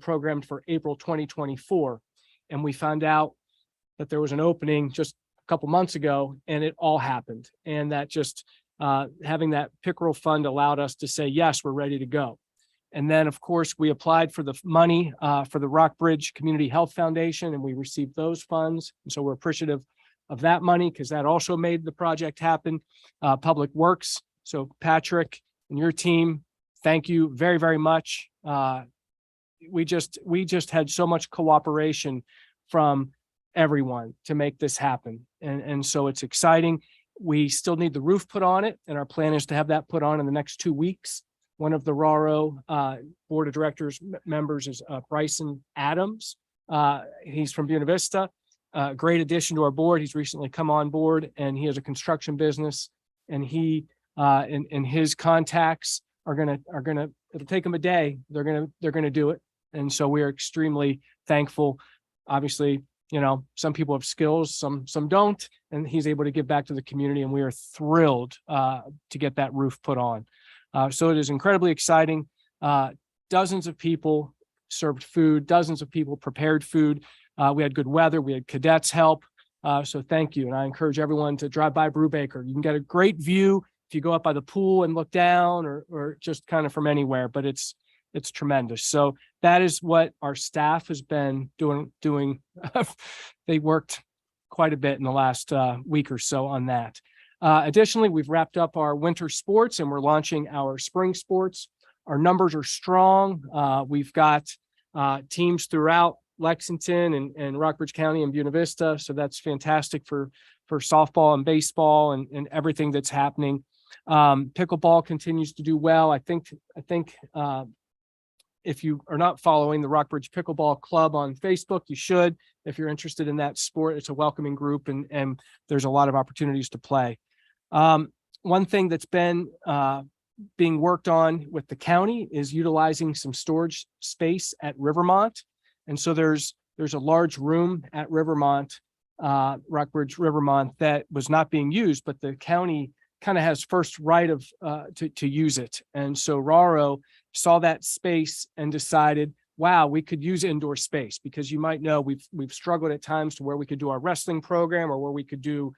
programmed for April 2024. And we found out that there was an opening just a couple months ago and it all happened. And that just having that Pickrell fund allowed us to say, yes, we're ready to go. And then, of course, we applied for the money for the Rockbridge Community Health Foundation, and we received those funds. And so we're appreciative of that money because that also made the project happen. Public Works. So Patrick and your team, thank you very, very much. We just had so much cooperation from everyone to make this happen. And so it's exciting. We still need the roof put on it, and our plan is to have that put on in the next 2 weeks. One of the RARO Board of Directors members is Bryson Adams. He's from Buena Vista. Great addition to our board. He's recently come on board, and he has a construction business. And he and his contacts are gonna. It'll take them a day. They're gonna do it. And so we are extremely thankful. Obviously, you know, some people have skills, some don't, and he's able to give back to the community. And we are thrilled to get that roof put on. So it is incredibly exciting. Dozens of people served food, dozens of people prepared food. We had good weather. We had cadets help. So thank you. And I encourage everyone to drive by Brubaker. You can get a great view if you go up by the pool and look down or just kind of from anywhere, but it's tremendous. So that is what our staff has been doing. They worked quite a bit in the last week or so on that. Additionally, we've wrapped up our winter sports and we're launching our spring sports. Our numbers are strong. We've got teams throughout Lexington and Rockbridge County and Buena Vista. So that's fantastic for softball and baseball and everything that's happening. Pickleball continues to do well. I think if you are not following the Rockbridge Pickleball Club on Facebook, you should. If you're interested in that sport, it's a welcoming group and there's a lot of opportunities to play. One thing that's been being worked on with the county is utilizing some storage space at Rivermont. And so there's a large room at Rivermont, Rockbridge Rivermont, that was not being used, but the county kind of has first right of to use it. And so RARO saw that space and decided, wow, we could use indoor space, because you might know we've struggled at times to where we could do our wrestling program or where we could do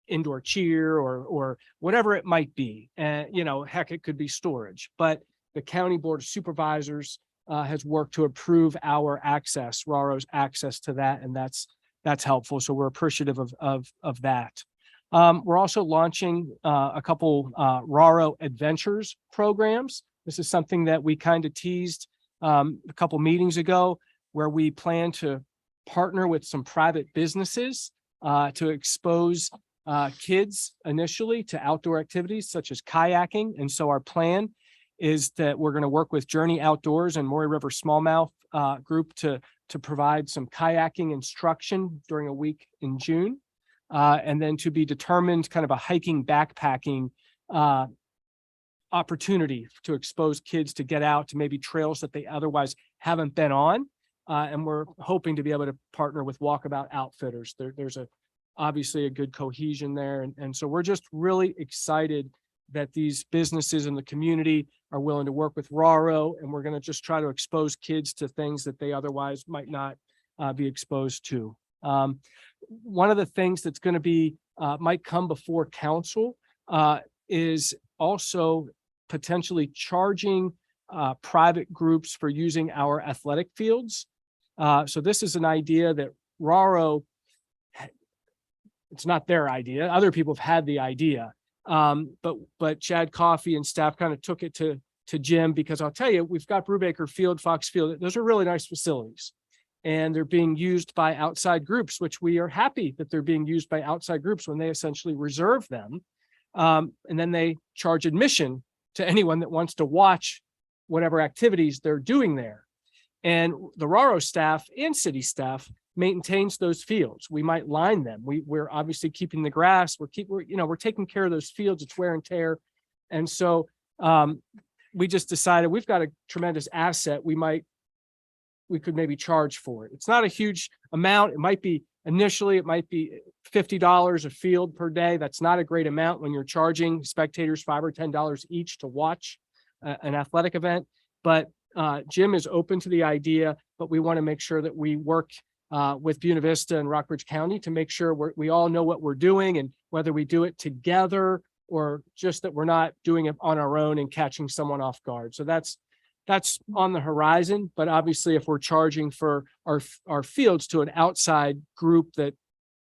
indoor cheer or whatever it might be. And, you know, heck, it could be storage, but the County Board of Supervisors has worked to approve our access, RARO's access to that. And that's helpful. So we're appreciative of that. We're also launching a couple RARO Adventures programs. This is something that we kind of teased a couple meetings ago, where we plan to partner with some private businesses to expose kids initially to outdoor activities such as kayaking. And so our plan is that we're going to work with Journey Outdoors and Maury River Smallmouth group to provide some kayaking instruction during a week in June. And then to be determined kind of a hiking backpacking opportunity to expose kids to get out to maybe trails that they otherwise haven't been on. And we're hoping to be able to partner with Walkabout Outfitters. There's obviously a good cohesion there. And so we're just really excited that these businesses in the community are willing to work with RARO, and we're going to just try to expose kids to things that they otherwise might not be exposed to. One of the things that's going to be might come before council is also potentially charging private groups for using our athletic fields. So this is an idea that RARO, it's not their idea. Other people have had the idea. But Chad Coffey and staff kind of took it to Jim, because I'll tell you, we've got Brubaker Field, Fox Field. Those are really nice facilities, and they're being used by outside groups, which we are happy that they're being used by outside groups when they essentially reserve them. And then they charge admission to anyone that wants to watch whatever activities they're doing there. And the RARO staff and city staff maintains those fields. We might line them. We're obviously keeping the grass. We're taking care of those fields. It's wear and tear. And so we just decided we've got a tremendous asset. We could maybe charge for it. It's not a huge amount. It might be initially, it might be $50 a field per day. That's not a great amount when you're charging spectators $5 or $10 each to watch an athletic event. But Jim is open to the idea, but we want to make sure that we work with Buena Vista and Rockbridge County to make sure we all know what we're doing, and whether we do it together or just that we're not doing it on our own and catching someone off guard. So that's on the horizon. But obviously, if we're charging for our fields to an outside group that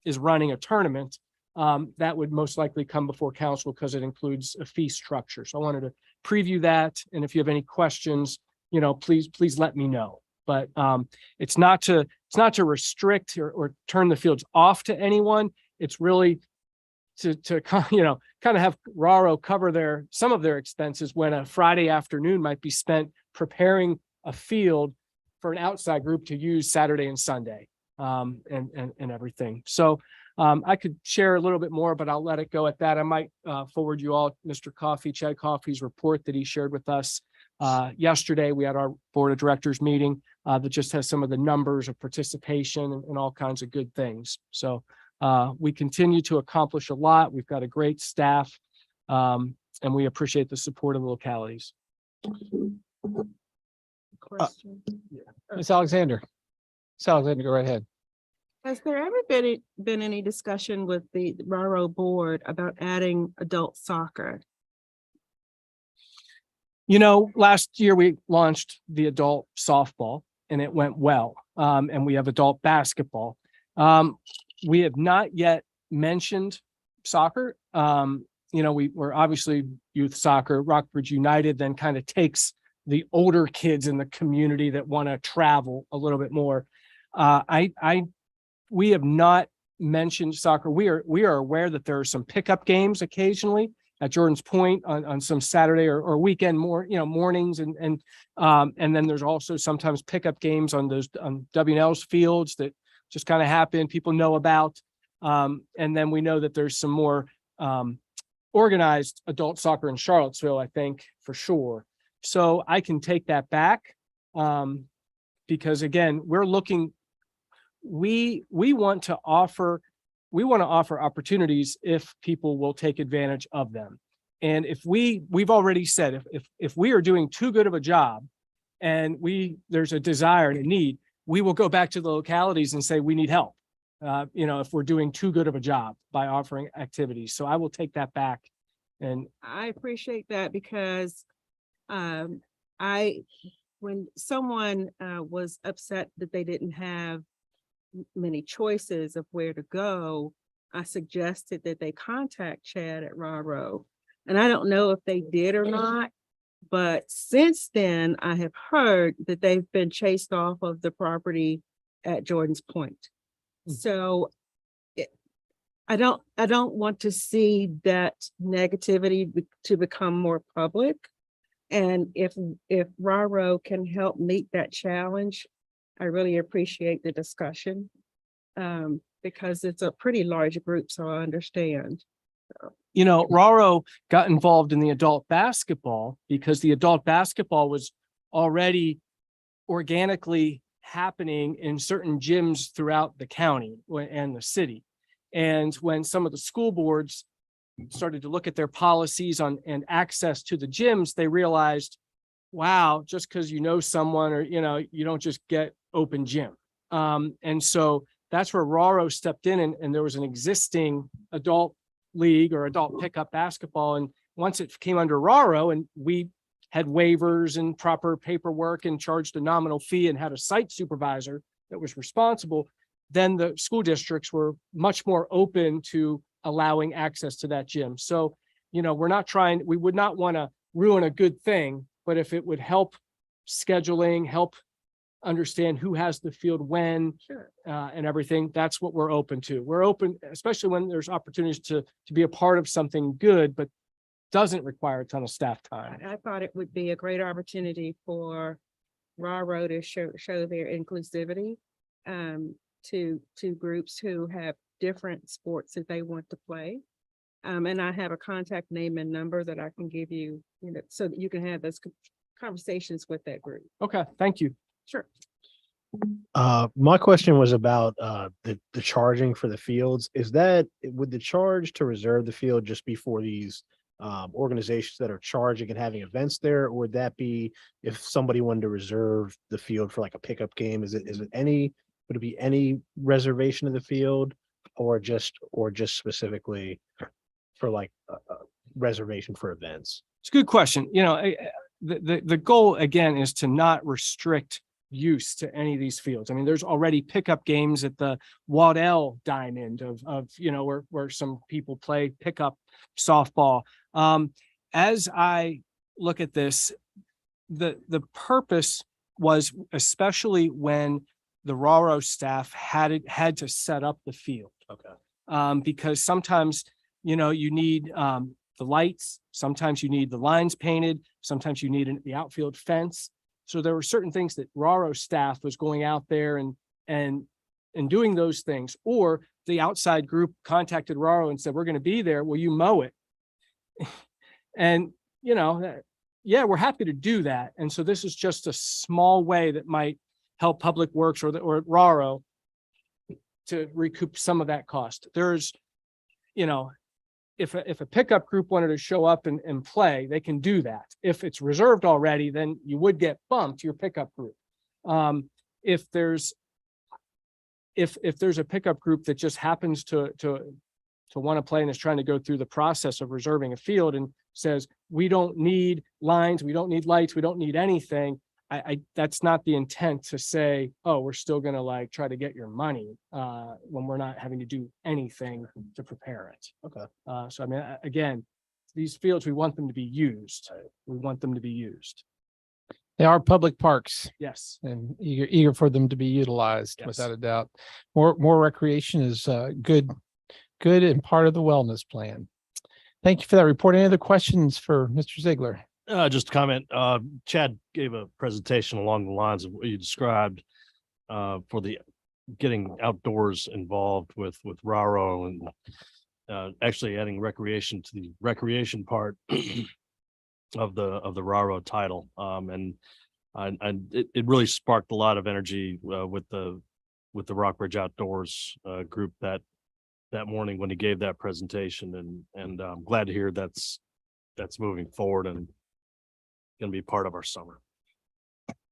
is running a tournament, that would most likely come before council because it includes a fee structure. So I wanted to preview that. And if you have any questions, please let me know. But it's not to restrict or turn the fields off to anyone. It's really to kind of have RARO cover some of their expenses when a Friday afternoon might be spent preparing a field for an outside group to use Saturday and Sunday and everything. So I could share a little bit more, but I'll let it go at that. I might forward you all Chad Coffey's report that he shared with us yesterday. We had our board of directors meeting that just has some of the numbers of participation and all kinds of good things. So we continue to accomplish a lot. We've got a great staff, and we appreciate the support of the localities. Question. Ms. Alexander. Ms. Alexander, go right ahead. Has there ever been any discussion with the RARO board about adding adult soccer? Last year we launched the adult softball and it went well. And we have adult basketball. We have not yet mentioned soccer. We're obviously youth soccer. Rockbridge United then kind of takes the older kids in the community that want to travel a little bit more. We have not mentioned soccer. We are aware that there are some pickup games occasionally at Jordan's Point on some Saturday or weekend mornings, and then there's also sometimes pickup games on W&L's fields that just kind of happen, people know about, and then we know that there's some more organized adult soccer in Charlottesville, I think, for sure. So I can take that back because again, we're looking. We want to offer opportunities if people will take advantage of them. And if we've already said, if we are doing too good of a job and there's a desire and a need, we will go back to the localities and say, we need help. If we're doing too good of a job by offering activities. So I will take that back. And I appreciate that because when someone was upset that they didn't have many choices of where to go, I suggested that they contact Chad at Raro. And I don't know if they did or not, but since then I have heard that they've been chased off of the property at Jordan's Point. So I don't want to see that negativity to become more public. And if Raro can help meet that challenge, I really appreciate the discussion. Because it's a pretty large group, so I understand. You know, Raro got involved in the adult basketball because the adult basketball was already organically happening in certain gyms throughout the county and the city. And when some of the school boards started to look at their policies on and access to the gyms, they realized, wow, just because you know someone or, you know, you don't just get open gym. And so that's where Raro stepped in and there was an existing adult league or adult pickup basketball. And once it came under Raro and we had waivers and proper paperwork and charged a nominal fee and had a site supervisor that was responsible, then the school districts were much more open to allowing access to that gym. So, you know, we would not want to ruin a good thing, but if it would help scheduling, help understand who has the field when, and everything, that's what we're open to. We're open, especially when there's opportunities to be a part of something good, but doesn't require a ton of staff time. I thought it would be a great opportunity for Raro to show their inclusivity to groups who have different sports that they want to play. And I have a contact name and number that I can give you, you know, so that you can have those conversations with that group. Okay, thank you. Sure. My question was about the charging for the fields. Would the charge to reserve the field just be for these organizations that are charging and having events there, or would that be if somebody wanted to reserve the field for like a pickup game? Would it be any reservation of the field, or just specifically for like a reservation for events? It's a good question. You know, the goal again is to not restrict use to any of these fields. I mean, there's already pickup games at the Waddell Diamond of you know, where some people play pickup softball. As I look at this, the purpose was, especially when the Raro staff had to set up the field. Okay. Because sometimes, you know, you need the lights, sometimes you need the lines painted, sometimes you need the outfield fence. So there were certain things that Raro staff was going out there and doing those things, or the outside group contacted Raro and said, we're going to be there. Will you mow it? And, you know, yeah, we're happy to do that. And so this is just a small way that might help Public Works or Raro to recoup some of that cost. There's, you know, if a pickup group wanted to show up and play, they can do that. If it's reserved already, then you would get bumped your pickup group. If there's a pickup group that just happens to want to play and is trying to go through the process of reserving a field and says, we don't need lines, we don't need lights, we don't need anything, that's not the intent to say, oh, we're still going to like try to get your money when we're not having to do anything to prepare it. Okay. So I mean, again, these fields, we want them to be used. We want them to be used. They are public parks Yes. and eager for them to be utilized, Yes. without a doubt. More recreation is good and part of the wellness plan. Thank you for that report. Any other questions for Mr. Ziegler? Just a comment. Chad gave a presentation along the lines of what you described for the getting outdoors involved with Raro and actually adding recreation to the recreation part of the Raro title. And it really sparked a lot of energy with the Rockbridge Outdoors group that morning when he gave that presentation, and I'm glad to hear that's moving forward and going to be part of our summer.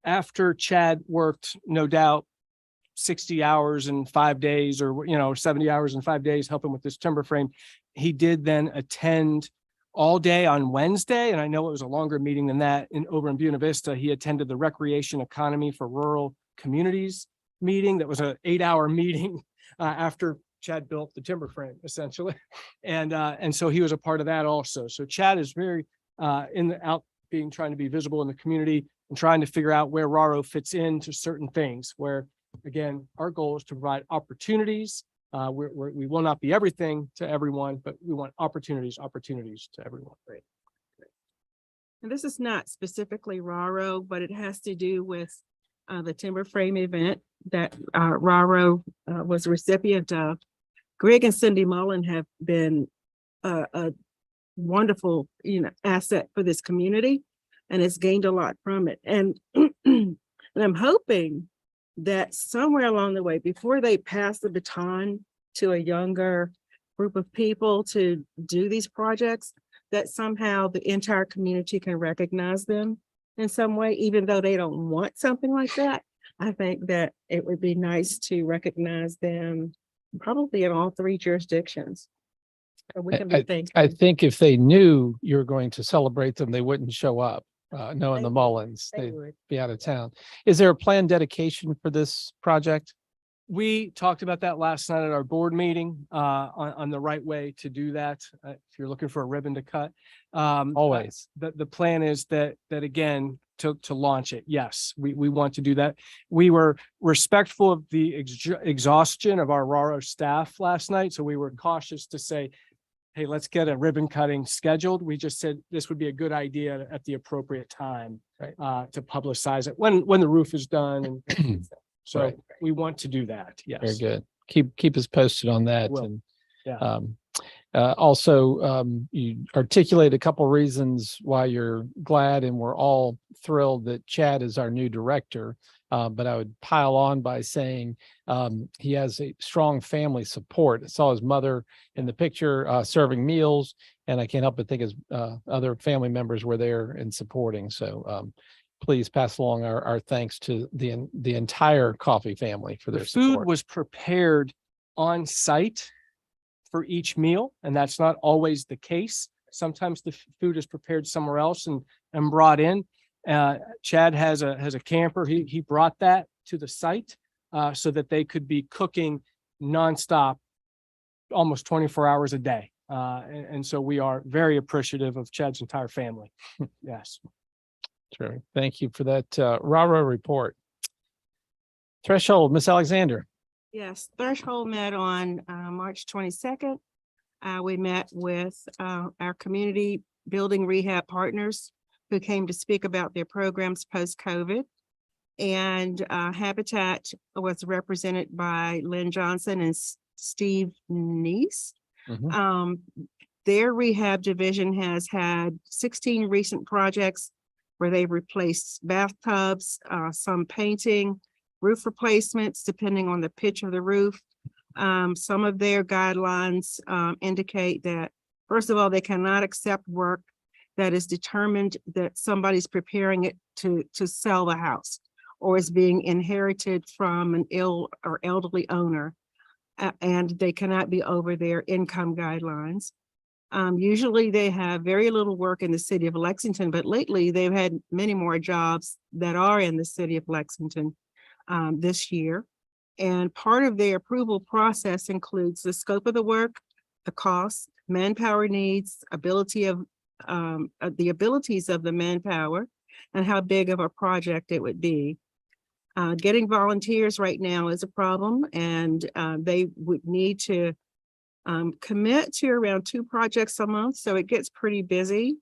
After Chad worked, no doubt, 60 hours in 5 days, or, you know, 70 hours in 5 days, helping with this timber frame, he did then attend all day on Wednesday. And I know it was a longer meeting than that over in Buena Vista. He attended the Recreation Economy for Rural Communities meeting. That was an 8-hour meeting after Chad built the timber frame essentially. And so he was a part of that also. So Chad is very trying to be visible in the community and trying to figure out where RARO fits into certain things where, again, our goal is to provide opportunities. We will not be everything to everyone, but we want opportunities to everyone. Great. And this is not specifically RARO, but it has to do with the timber frame event that RARO was a recipient of. Greg and Cindy Mullen have been a wonderful, asset for this community, and it's gained a lot from it. And and I'm hoping that somewhere along the way, before they pass the baton to a younger group of people to do these projects, that somehow the entire community can recognize them in some way, even though they don't want something like that. I think that it would be nice to recognize them probably in all 3 jurisdictions. So we can be thinking. I think if they knew you were going to celebrate them, they wouldn't show up. Knowing the Mullins, They they'd would. be out of town. Is there a planned dedication for this project? We talked about that last night at our board meeting, on the right way to do that. If you're looking for a ribbon to cut. Always. The plan is that again, to launch it. Yes, we want to do that. We were respectful of the exhaustion of our RARO staff last night. So we were cautious to say, hey, let's get a ribbon cutting scheduled. We just said this would be a good idea at the appropriate time, to publicize it when the roof is done. And so Right. we want to do that. Yes. Very good. Keep us posted on that. Will. And Yeah. also, you articulate a couple reasons why you're glad, and we're all thrilled that Chad is our new director. But I would pile on by saying he has a strong family support. I saw his mother in the picture serving meals, and I can't help but think his other family members were there and supporting. So please pass along our thanks to the entire Coffee family for The their food support. was prepared on site for each meal, and that's not always the case. Sometimes the food is prepared somewhere else and brought in. Chad has a camper. He brought that to the site so that they could be cooking nonstop, almost 24 hours a day. And so we are very appreciative of Chad's entire family. Yes. Terrific. Thank you for that RARO report. Threshold, Miss Alexander. Yes, Threshold met on March 22nd. We met with our community building rehab partners who came to speak about their programs post-COVID. And Habitat was represented by Lynn Johnson and Steve Neese. Their rehab division has had 16 recent projects where they've replaced bathtubs, some painting, roof replacements, depending on the pitch of the roof. Some of their guidelines indicate that, first of all, they cannot accept work that is determined that somebody's preparing it to sell the house or is being inherited from an ill or elderly owner, and they cannot be over their income guidelines. Usually they have very little work in the city of Lexington, but lately they've had many more jobs that are in the city of Lexington this year. And part of their approval process includes the scope of the work, the cost, manpower needs, the abilities of the manpower, and how big of a project it would be. Getting volunteers right now is a problem, and they would need to commit to around 2 projects a month, so it gets pretty busy.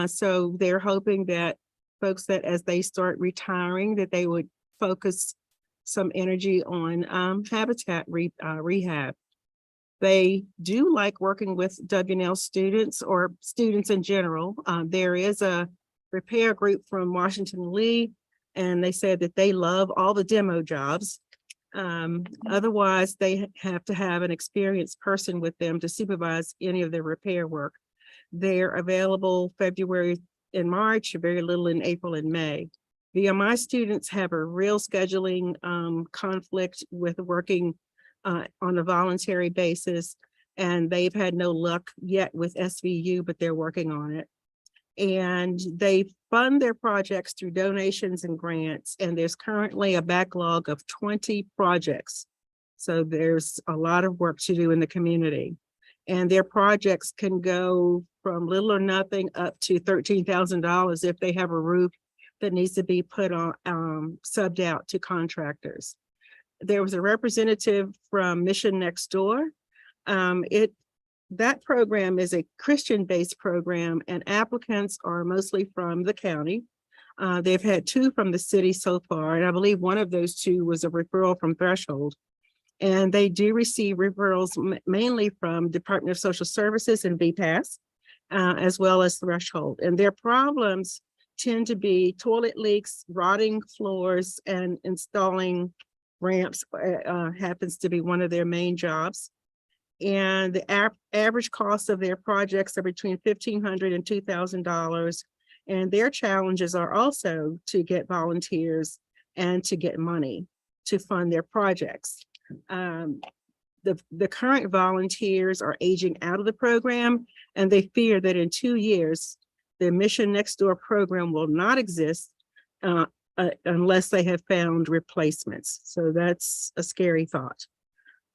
So they're hoping that folks that as they start retiring, that they would focus some energy on habitat rehab. They do like working with WNL students or students in general. There is a repair group from Washington Lee, and they said that they love all the demo jobs. Otherwise, they have to have an experienced person with them to supervise any of their repair work. They're available February and March, very little in April and May. VMI students have a real scheduling conflict with working on a voluntary basis, and they've had no luck yet with SVU, but they're working on it. And they fund their projects through donations and grants, and there's currently a backlog of 20 projects So there's a lot of work to do in the community. And their projects can go from little or nothing up to $13,000 if they have a roof that needs to be put on, subbed out to contractors. There was a representative from Mission Next Door. That program is a Christian-based program and applicants are mostly from the county. They've had 2 from the city so far, and I believe one of those 2 was a referral from Threshold. And they do receive referrals mainly from Department of Social Services and VPAS, as well as Threshold. And their problems tend to be toilet leaks, rotting floors, and installing ramps happens to be one of their main jobs. And the average cost of their projects are between $1,500 and $2,000. And their challenges are also to get volunteers and to get money to fund their projects. The current volunteers are aging out of the program, and they fear that in 2 years, the Mission Next Door program will not exist unless they have found replacements. So that's a scary thought.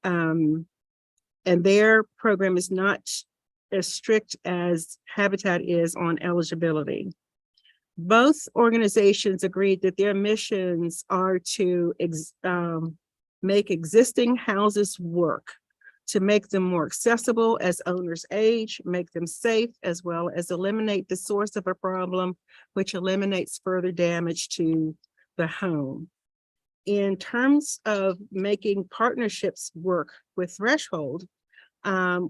And their program is not as strict as Habitat is on eligibility. Both organizations agreed that their missions are to make existing houses work, to make them more accessible as owners age, make them safe, as well as eliminate the source of a problem, which eliminates further damage to the home. In terms of making partnerships work with Threshold,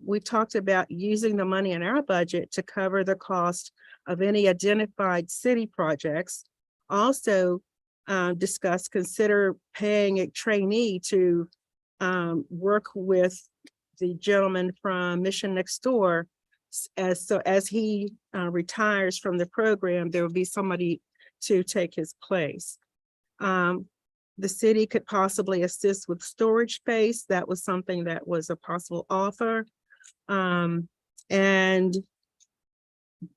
we talked about using the money in our budget to cover the cost of any identified city projects. Also consider paying a trainee to work with the gentleman from Mission Next Door. As he retires from the program, there will be somebody to take his place. The city could possibly assist with storage space. That was something that was a possible offer. And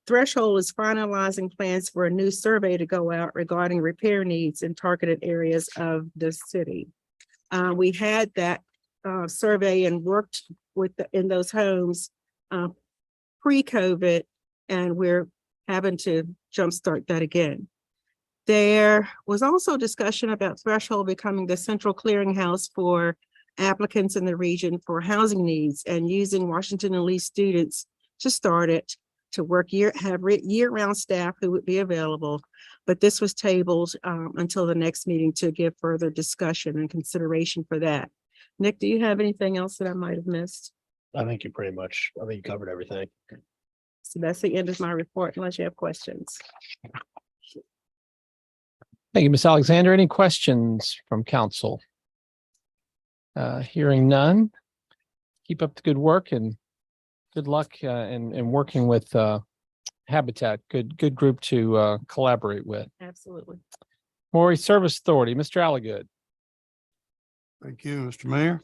Threshold is finalizing plans for a new survey to go out regarding repair needs in targeted areas of the city. We had that survey and worked in those homes pre-COVID, and we're having to jumpstart that again. There was also discussion about Threshold becoming the central clearinghouse for applicants in the region for housing needs and using Washington and Lee students to start it, to work year-round staff who would be available. But this was tabled until the next meeting to give further discussion and consideration for that. Nick, do you have anything else that I might have missed? I think you covered everything. So that's the end of my report, unless you have questions. Thank you, Ms. Alexander. Any questions from council? Hearing none. Keep up the good work and good luck in working with Habitat. Good group to collaborate with. Absolutely. Maury Service Authority, Mr. Alligood. Thank you, Mr. Mayor.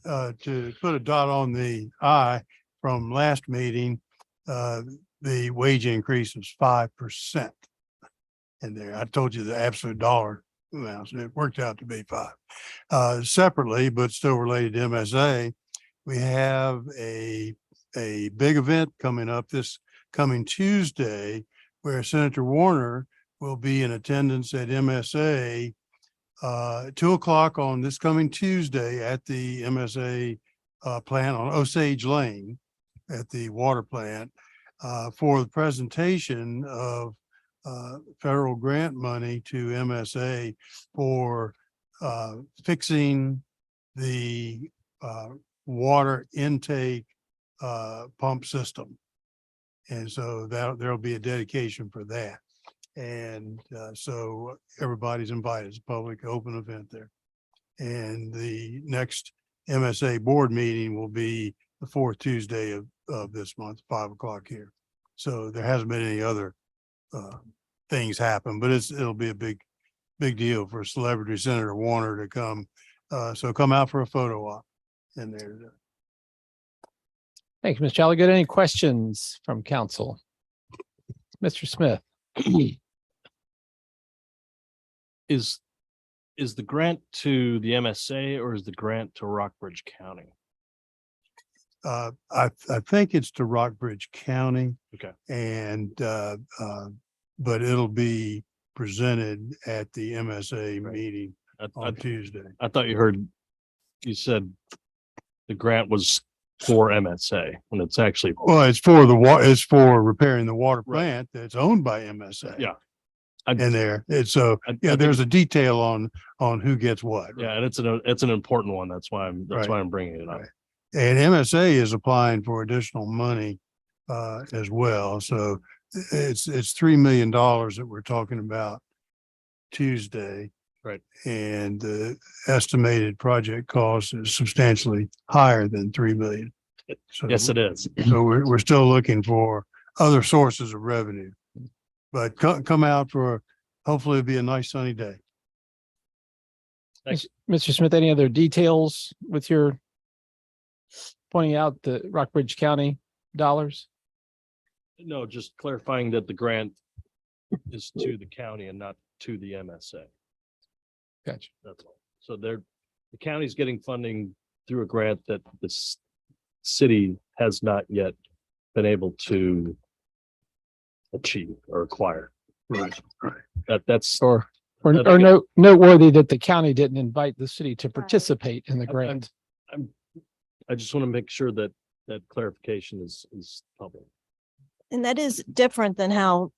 To put a dot on the I from last meeting, the wage increase was 5%. And there, I told you the absolute dollar amounts, and it worked out to be 5. Separately, but still related to MSA, we have a big event coming up this coming Tuesday, where Senator Warner will be in attendance at MSA 2:00 on this coming Tuesday at the MSA plant on Osage Lane at the water plant for the presentation of federal grant money to MSA for fixing the water intake pump system. And so there'll be a dedication for that. And so everybody's invited. It's a public open event there. And the next MSA board meeting will be the 4th Tuesday of this month, 5:00 here. So there hasn't been any other things happen, but it'll be a big deal for celebrity Senator Warner to come. So come out for a photo op in there. Thank you, Mr. Alligood. Any questions from council? Mr. Smith. Is is the grant to the MSA or is the grant to Rockbridge County? I think it's to Rockbridge County. Okay. And, but it'll be presented at the MSA Right. meeting I on Tuesday. thought you said the grant was for MSA when it's actually, Well, it's for repairing the water Right. plant that's owned by MSA. Yeah. In there. It's so, I yeah, think there's a detail on who gets what. yeah, and it's an important one. That's why Right. I'm bringing it up. Right. And MSA is applying for additional money as well. So it's $3 million that we're talking about Tuesday. Right. And the estimated project cost is substantially higher than 3 million. So, Yes, it is. so we're still looking for other sources of revenue. But come out for, hopefully it'll be a nice sunny day. Thanks. Mr. Smith, any other details with your pointing out the Rockbridge County dollars? No, just clarifying that the grant is to the county and not to the MSA. Gotcha. That's all. So the county's getting funding through a grant that the city has not yet been able to achieve or acquire. Right. That's Or I think noteworthy that the county didn't invite the city to participate in the grant. I just want to make sure that clarification is public. And that is different than how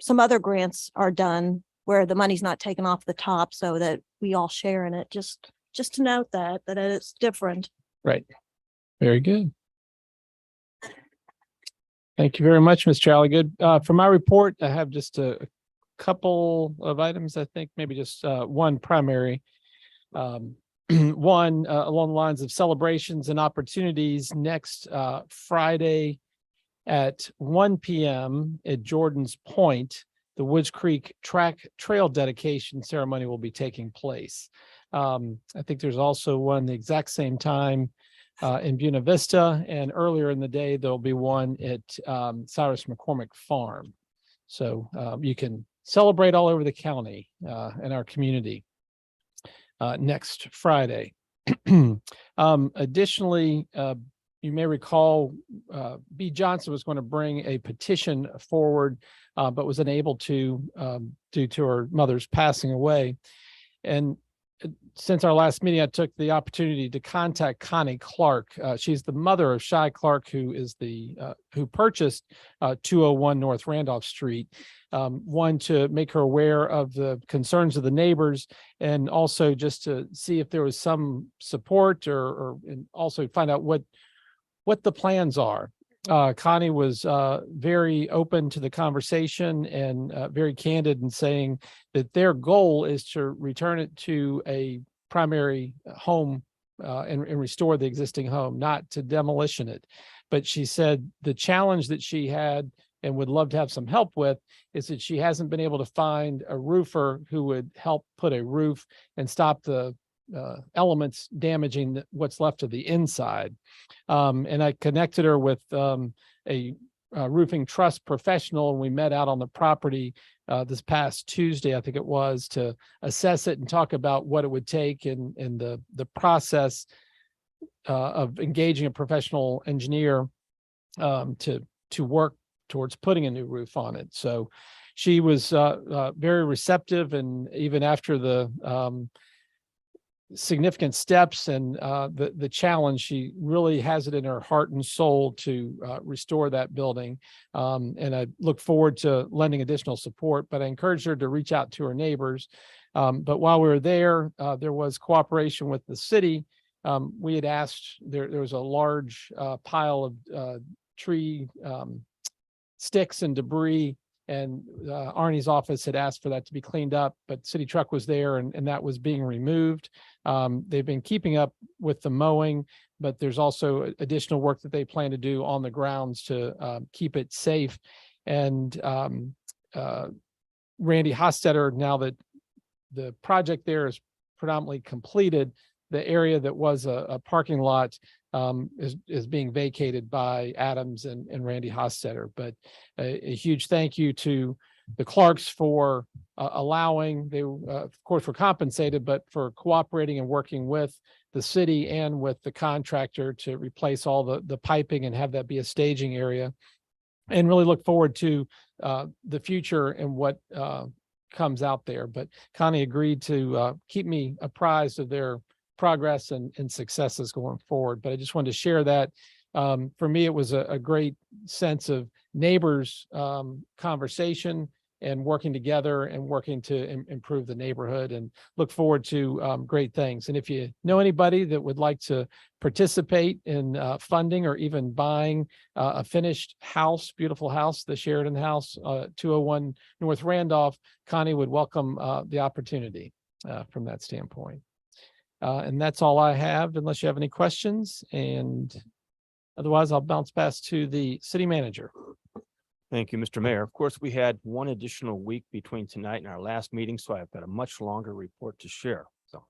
some other grants are done, where the money's not taken off the top so that we all share in it. Just to note that it's different. Right. Very good. Thank you very much, Ms. Charlie. For my report, I have just a couple of items, I think, maybe just one primary. One along the lines of celebrations and opportunities next Friday at 1 p.m. at Jordan's Point. The Woods Creek Trail dedication ceremony will be taking place. I think there's also one the exact same time in Buena Vista, and earlier in the day, there'll be one at Cyrus McCormick Farm. So you can celebrate all over the county in our community next Friday. Additionally, you may recall B. Johnson was going to bring a petition forward, but was unable to due to her mother's passing away. And since our last meeting, I took the opportunity to contact Connie Clark. She's the mother of Shy Clark, who is who purchased 201 North Randolph Street. One, to make her aware of the concerns of the neighbors, and also just to see if there was some support and also find out what the plans are. Connie was very open to the conversation and very candid in saying that their goal is to return it to a primary home and restore the existing home, not to demolition it. But she said the challenge that she had and would love to have some help with is that she hasn't been able to find a roofer who would help put a roof and stop the elements damaging what's left of the inside. And I connected her with a roofing trust professional, and we met out on the property this past Tuesday, I think it was, to assess it and talk about what it would take and the process of engaging a professional engineer to work towards putting a new roof on it. So she was very receptive, and even after the significant steps and the challenge, she really has it in her heart and soul to restore that building. And I look forward to lending additional support, but I encouraged her to reach out to her neighbors. But while we were there, there was cooperation with the city. We had asked, there was a large pile of tree sticks and debris, and Arnie's office had asked for that to be cleaned up, but city truck was there and that was being removed. They've been keeping up with the mowing, but there's also additional work that they plan to do on the grounds to keep it safe. And Randy Hostetter, now that the project there is predominantly completed, the area that was a parking lot is being vacated by Adams and Randy Hostetter. But a huge thank you to the Clarks for allowing, they of course were compensated, but for cooperating and working with the city and with the contractor to replace all the piping and have that be a staging area. And really look forward to the future and what comes out there. But Connie agreed to keep me apprised of their progress and successes going forward. But I just wanted to share that. For me, it was a great sense of neighbors conversation and working together and working to improve the neighborhood, and look forward to great things. And if you know anybody that would like to participate in funding or even buying a finished house, beautiful house, the Sheridan House, 201 North Randolph, Connie would welcome the opportunity from that standpoint. And that's all I have, unless you have any questions. And otherwise, I'll bounce past to the city manager. Thank you, Mr. Mayor. Of course, we had one additional week between tonight and our last meeting, so I've got a much longer report to share. So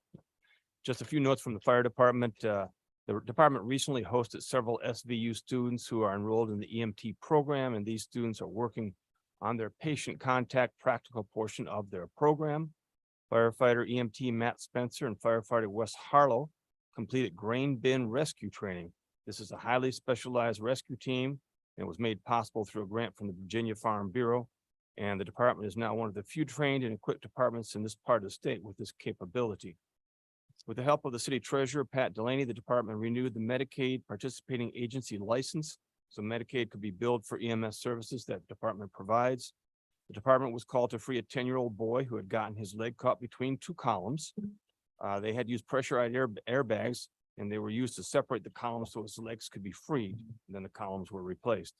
just a few notes from the fire department. The department recently hosted several SVU students who are enrolled in the EMT program, and these students are working on their patient contact practical portion of their program. Firefighter EMT Matt Spencer and firefighter Wes Harlow completed grain bin rescue training. This is a highly specialized rescue team, and it was made possible through a grant from the Virginia Farm Bureau. And the department is now one of the few trained and equipped departments in this part of the state with this capability. With the help of the city treasurer, Pat Delaney, the department renewed the Medicaid participating agency license, so Medicaid could be billed for EMS services that the department provides. The department was called to free a 10-year-old boy who had gotten his leg caught between two columns. They had used pressurized airbags, and they were used to separate the columns so his legs could be freed, and then the columns were replaced.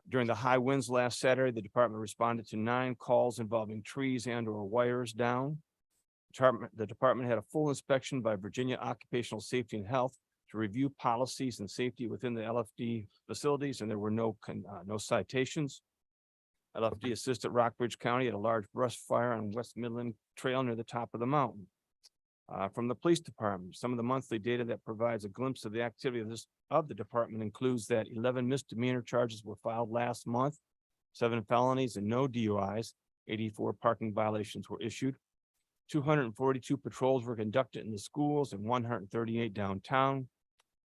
During the high winds last Saturday, the department responded to 9 calls involving trees and or wires down. The department had a full inspection by Virginia Occupational Safety and Health to review policies and safety within the LFD facilities, and there were no citations. LFD assisted Rockbridge County at a large brush fire on West Midland Trail near the top of the mountain. From the police department, some of the monthly data that provides a glimpse of the activity of the department includes that 11 misdemeanor charges were filed last month, 7 felonies and no DUIs, 84 parking violations were issued, 242 patrols were conducted in the schools and 138 downtown,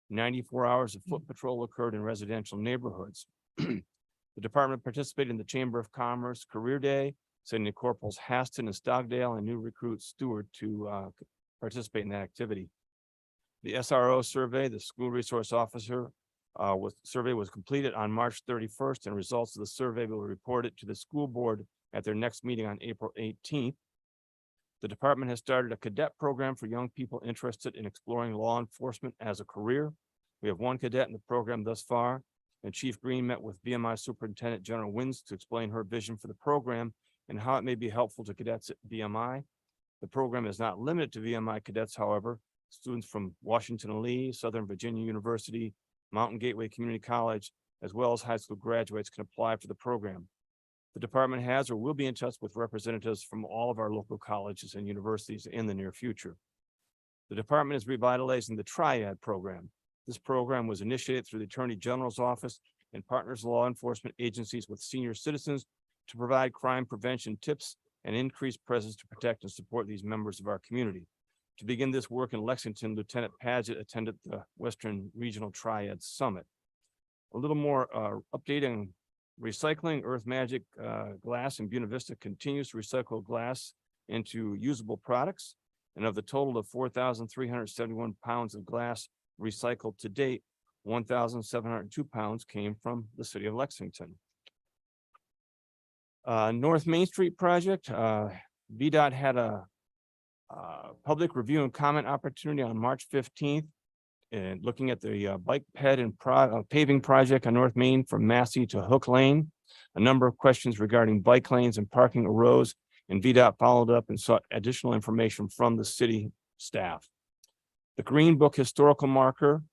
94 hours of foot patrol occurred in residential neighborhoods. The department participated in the Chamber of Commerce Career Day, sending Corporals Haston and Stockdale and new recruit Stewart to participate in that activity. The SRO survey, the school resource officer survey was completed on March 31st, and results of the survey will be reported to the school board at their next meeting on April 18th. The department has started a cadet program for young people interested in exploring law enforcement as a career. We have 1 cadet in the program thus far, and Chief Green met with VMI Superintendent General Wins to explain her vision for the program and how it may be helpful to cadets at VMI. The program is not limited to VMI cadets, however. Students from Washington and Lee, Southern Virginia University, Mountain Gateway Community College, as well as high school graduates can apply for the program. The department has or will be in touch with representatives from all of our local colleges and universities in the near future. The department is revitalizing the Triad program. This program was initiated through the Attorney General's office and partners law enforcement agencies with senior citizens to provide crime prevention tips and increased presence to protect and support these members of our community. To begin this work in Lexington, Lieutenant Paget attended the Western Regional Triad Summit. A little more updating recycling. Earth Magic Glass in Buena Vista continues to recycle glass into usable products. And of the total of 4,371 pounds of glass recycled to date, 1,702 pounds came from the city of Lexington. North Main Street project, VDOT had a public review and comment opportunity on March 15th. And looking at the bike ped and paving project on North Main from Massey to Hook Lane. A number of questions regarding bike lanes and parking arose, and VDOT followed up and sought additional information from the city staff. The Green Book historical marker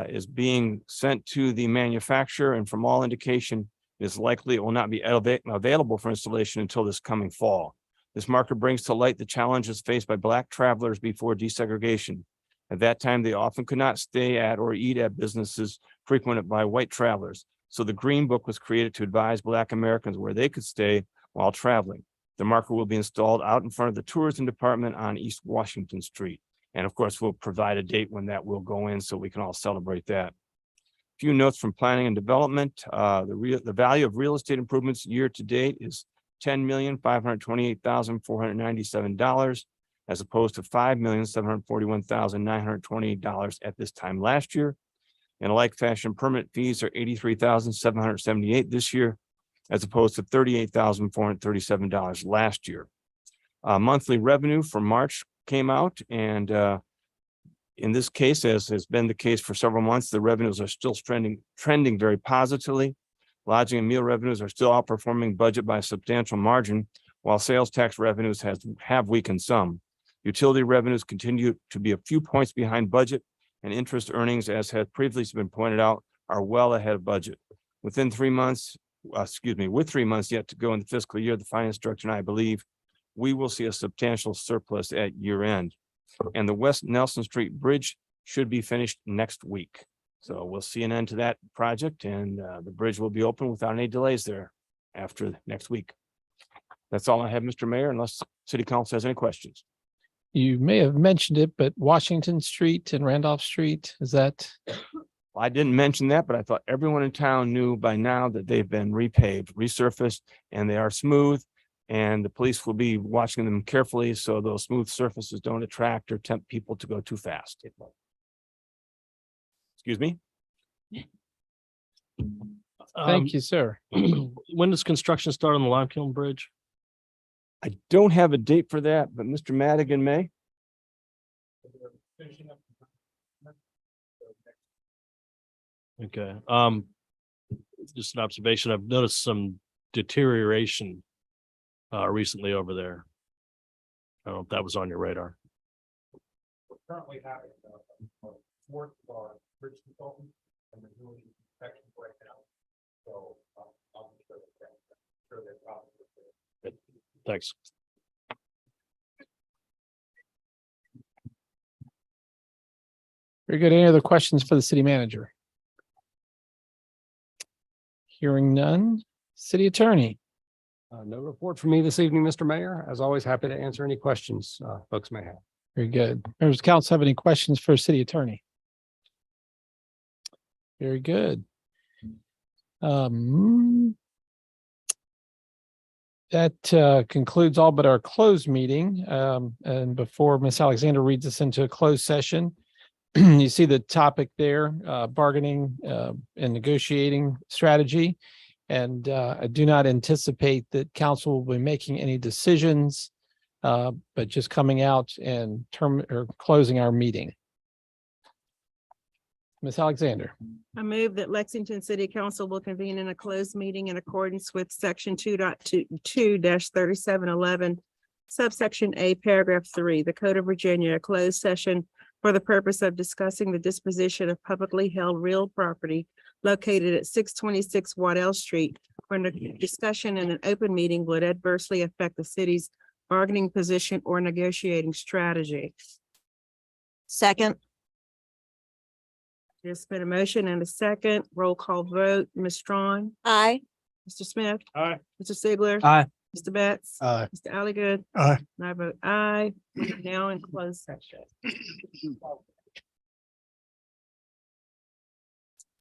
is being sent to the manufacturer, and from all indication, it is likely it will not be available for installation until this coming fall. This marker brings to light the challenges faced by Black travelers before desegregation. At that time, they often could not stay at or eat at businesses frequented by white travelers. So the Green Book was created to advise Black Americans where they could stay while traveling. The marker will be installed out in front of the tourism department on East Washington Street. And of course, we'll provide a date when that will go in so we can all celebrate that. Few notes from planning and development. The value of real estate improvements year to date is $10,528,497, as opposed to $5,741,928 at this time last year. In a like fashion, permit fees are $83,778 this year, as opposed to $38,437 last year. Monthly revenue for March came out, and in this case, as has been the case for several months, the revenues are still trending very positively. Lodging and meal revenues are still outperforming budget by a substantial margin, while sales tax revenues have weakened some. Utility revenues continue to be a few points behind budget, and interest earnings, as has previously been pointed out, are well ahead of budget. With 3 months yet to go in the fiscal year, the finance director and I believe we will see a substantial surplus at year end. And the West Nelson Street Bridge should be finished next week. So we'll see an end to that project, and the bridge will be open without any delays there after next week. That's all I have, Mr. Mayor, unless City Council has any questions. You may have mentioned it, but Washington Street and Randolph Street, is that? I didn't mention that, but I thought everyone in town knew by now that they've been repaved, resurfaced, and they are smooth. And the police will be watching them carefully so those smooth surfaces don't attract or tempt people to go too fast. Excuse me? Thank you, sir. When does construction start on the Lime Kiln Bridge? I don't have a date for that, but Mr. Madigan may. Okay, just an observation. I've noticed some deterioration recently over there. I don't know if that was on your radar. We're currently having work with our bridge consultant, and we're doing inspections right now. So I'll be sure they're probably. Thanks. Very good. Any other questions for the city manager? Hearing none. City attorney. No report for me this evening, Mr. Mayor. As always, happy to answer any questions folks may have. Very good. Members of council have any questions for city attorney? Very good. That concludes all but our closed meeting. And before Ms. Alexander reads us into a closed session, you see the topic there, bargaining and negotiating strategy. And I do not anticipate that council will be making any decisions, but just coming out and closing our meeting. Ms. Alexander. I move that Lexington City Council will convene in a closed meeting in accordance with section 2.2-3711, subsection A, paragraph 3, the Code of Virginia, a closed session for the purpose of discussing the disposition of publicly held real property located at 626 Waddell Street, when the discussion in an open meeting would adversely affect the city's bargaining position or negotiating strategy. Second. There's been a motion and a second. Roll call vote. Ms. Strong, Aye. Mr. Smith, Aye. Mr. Sigler, Aye. Mr. Betts, Aye. Mr. Alligood. Aye. And I vote aye. We are now in closed session.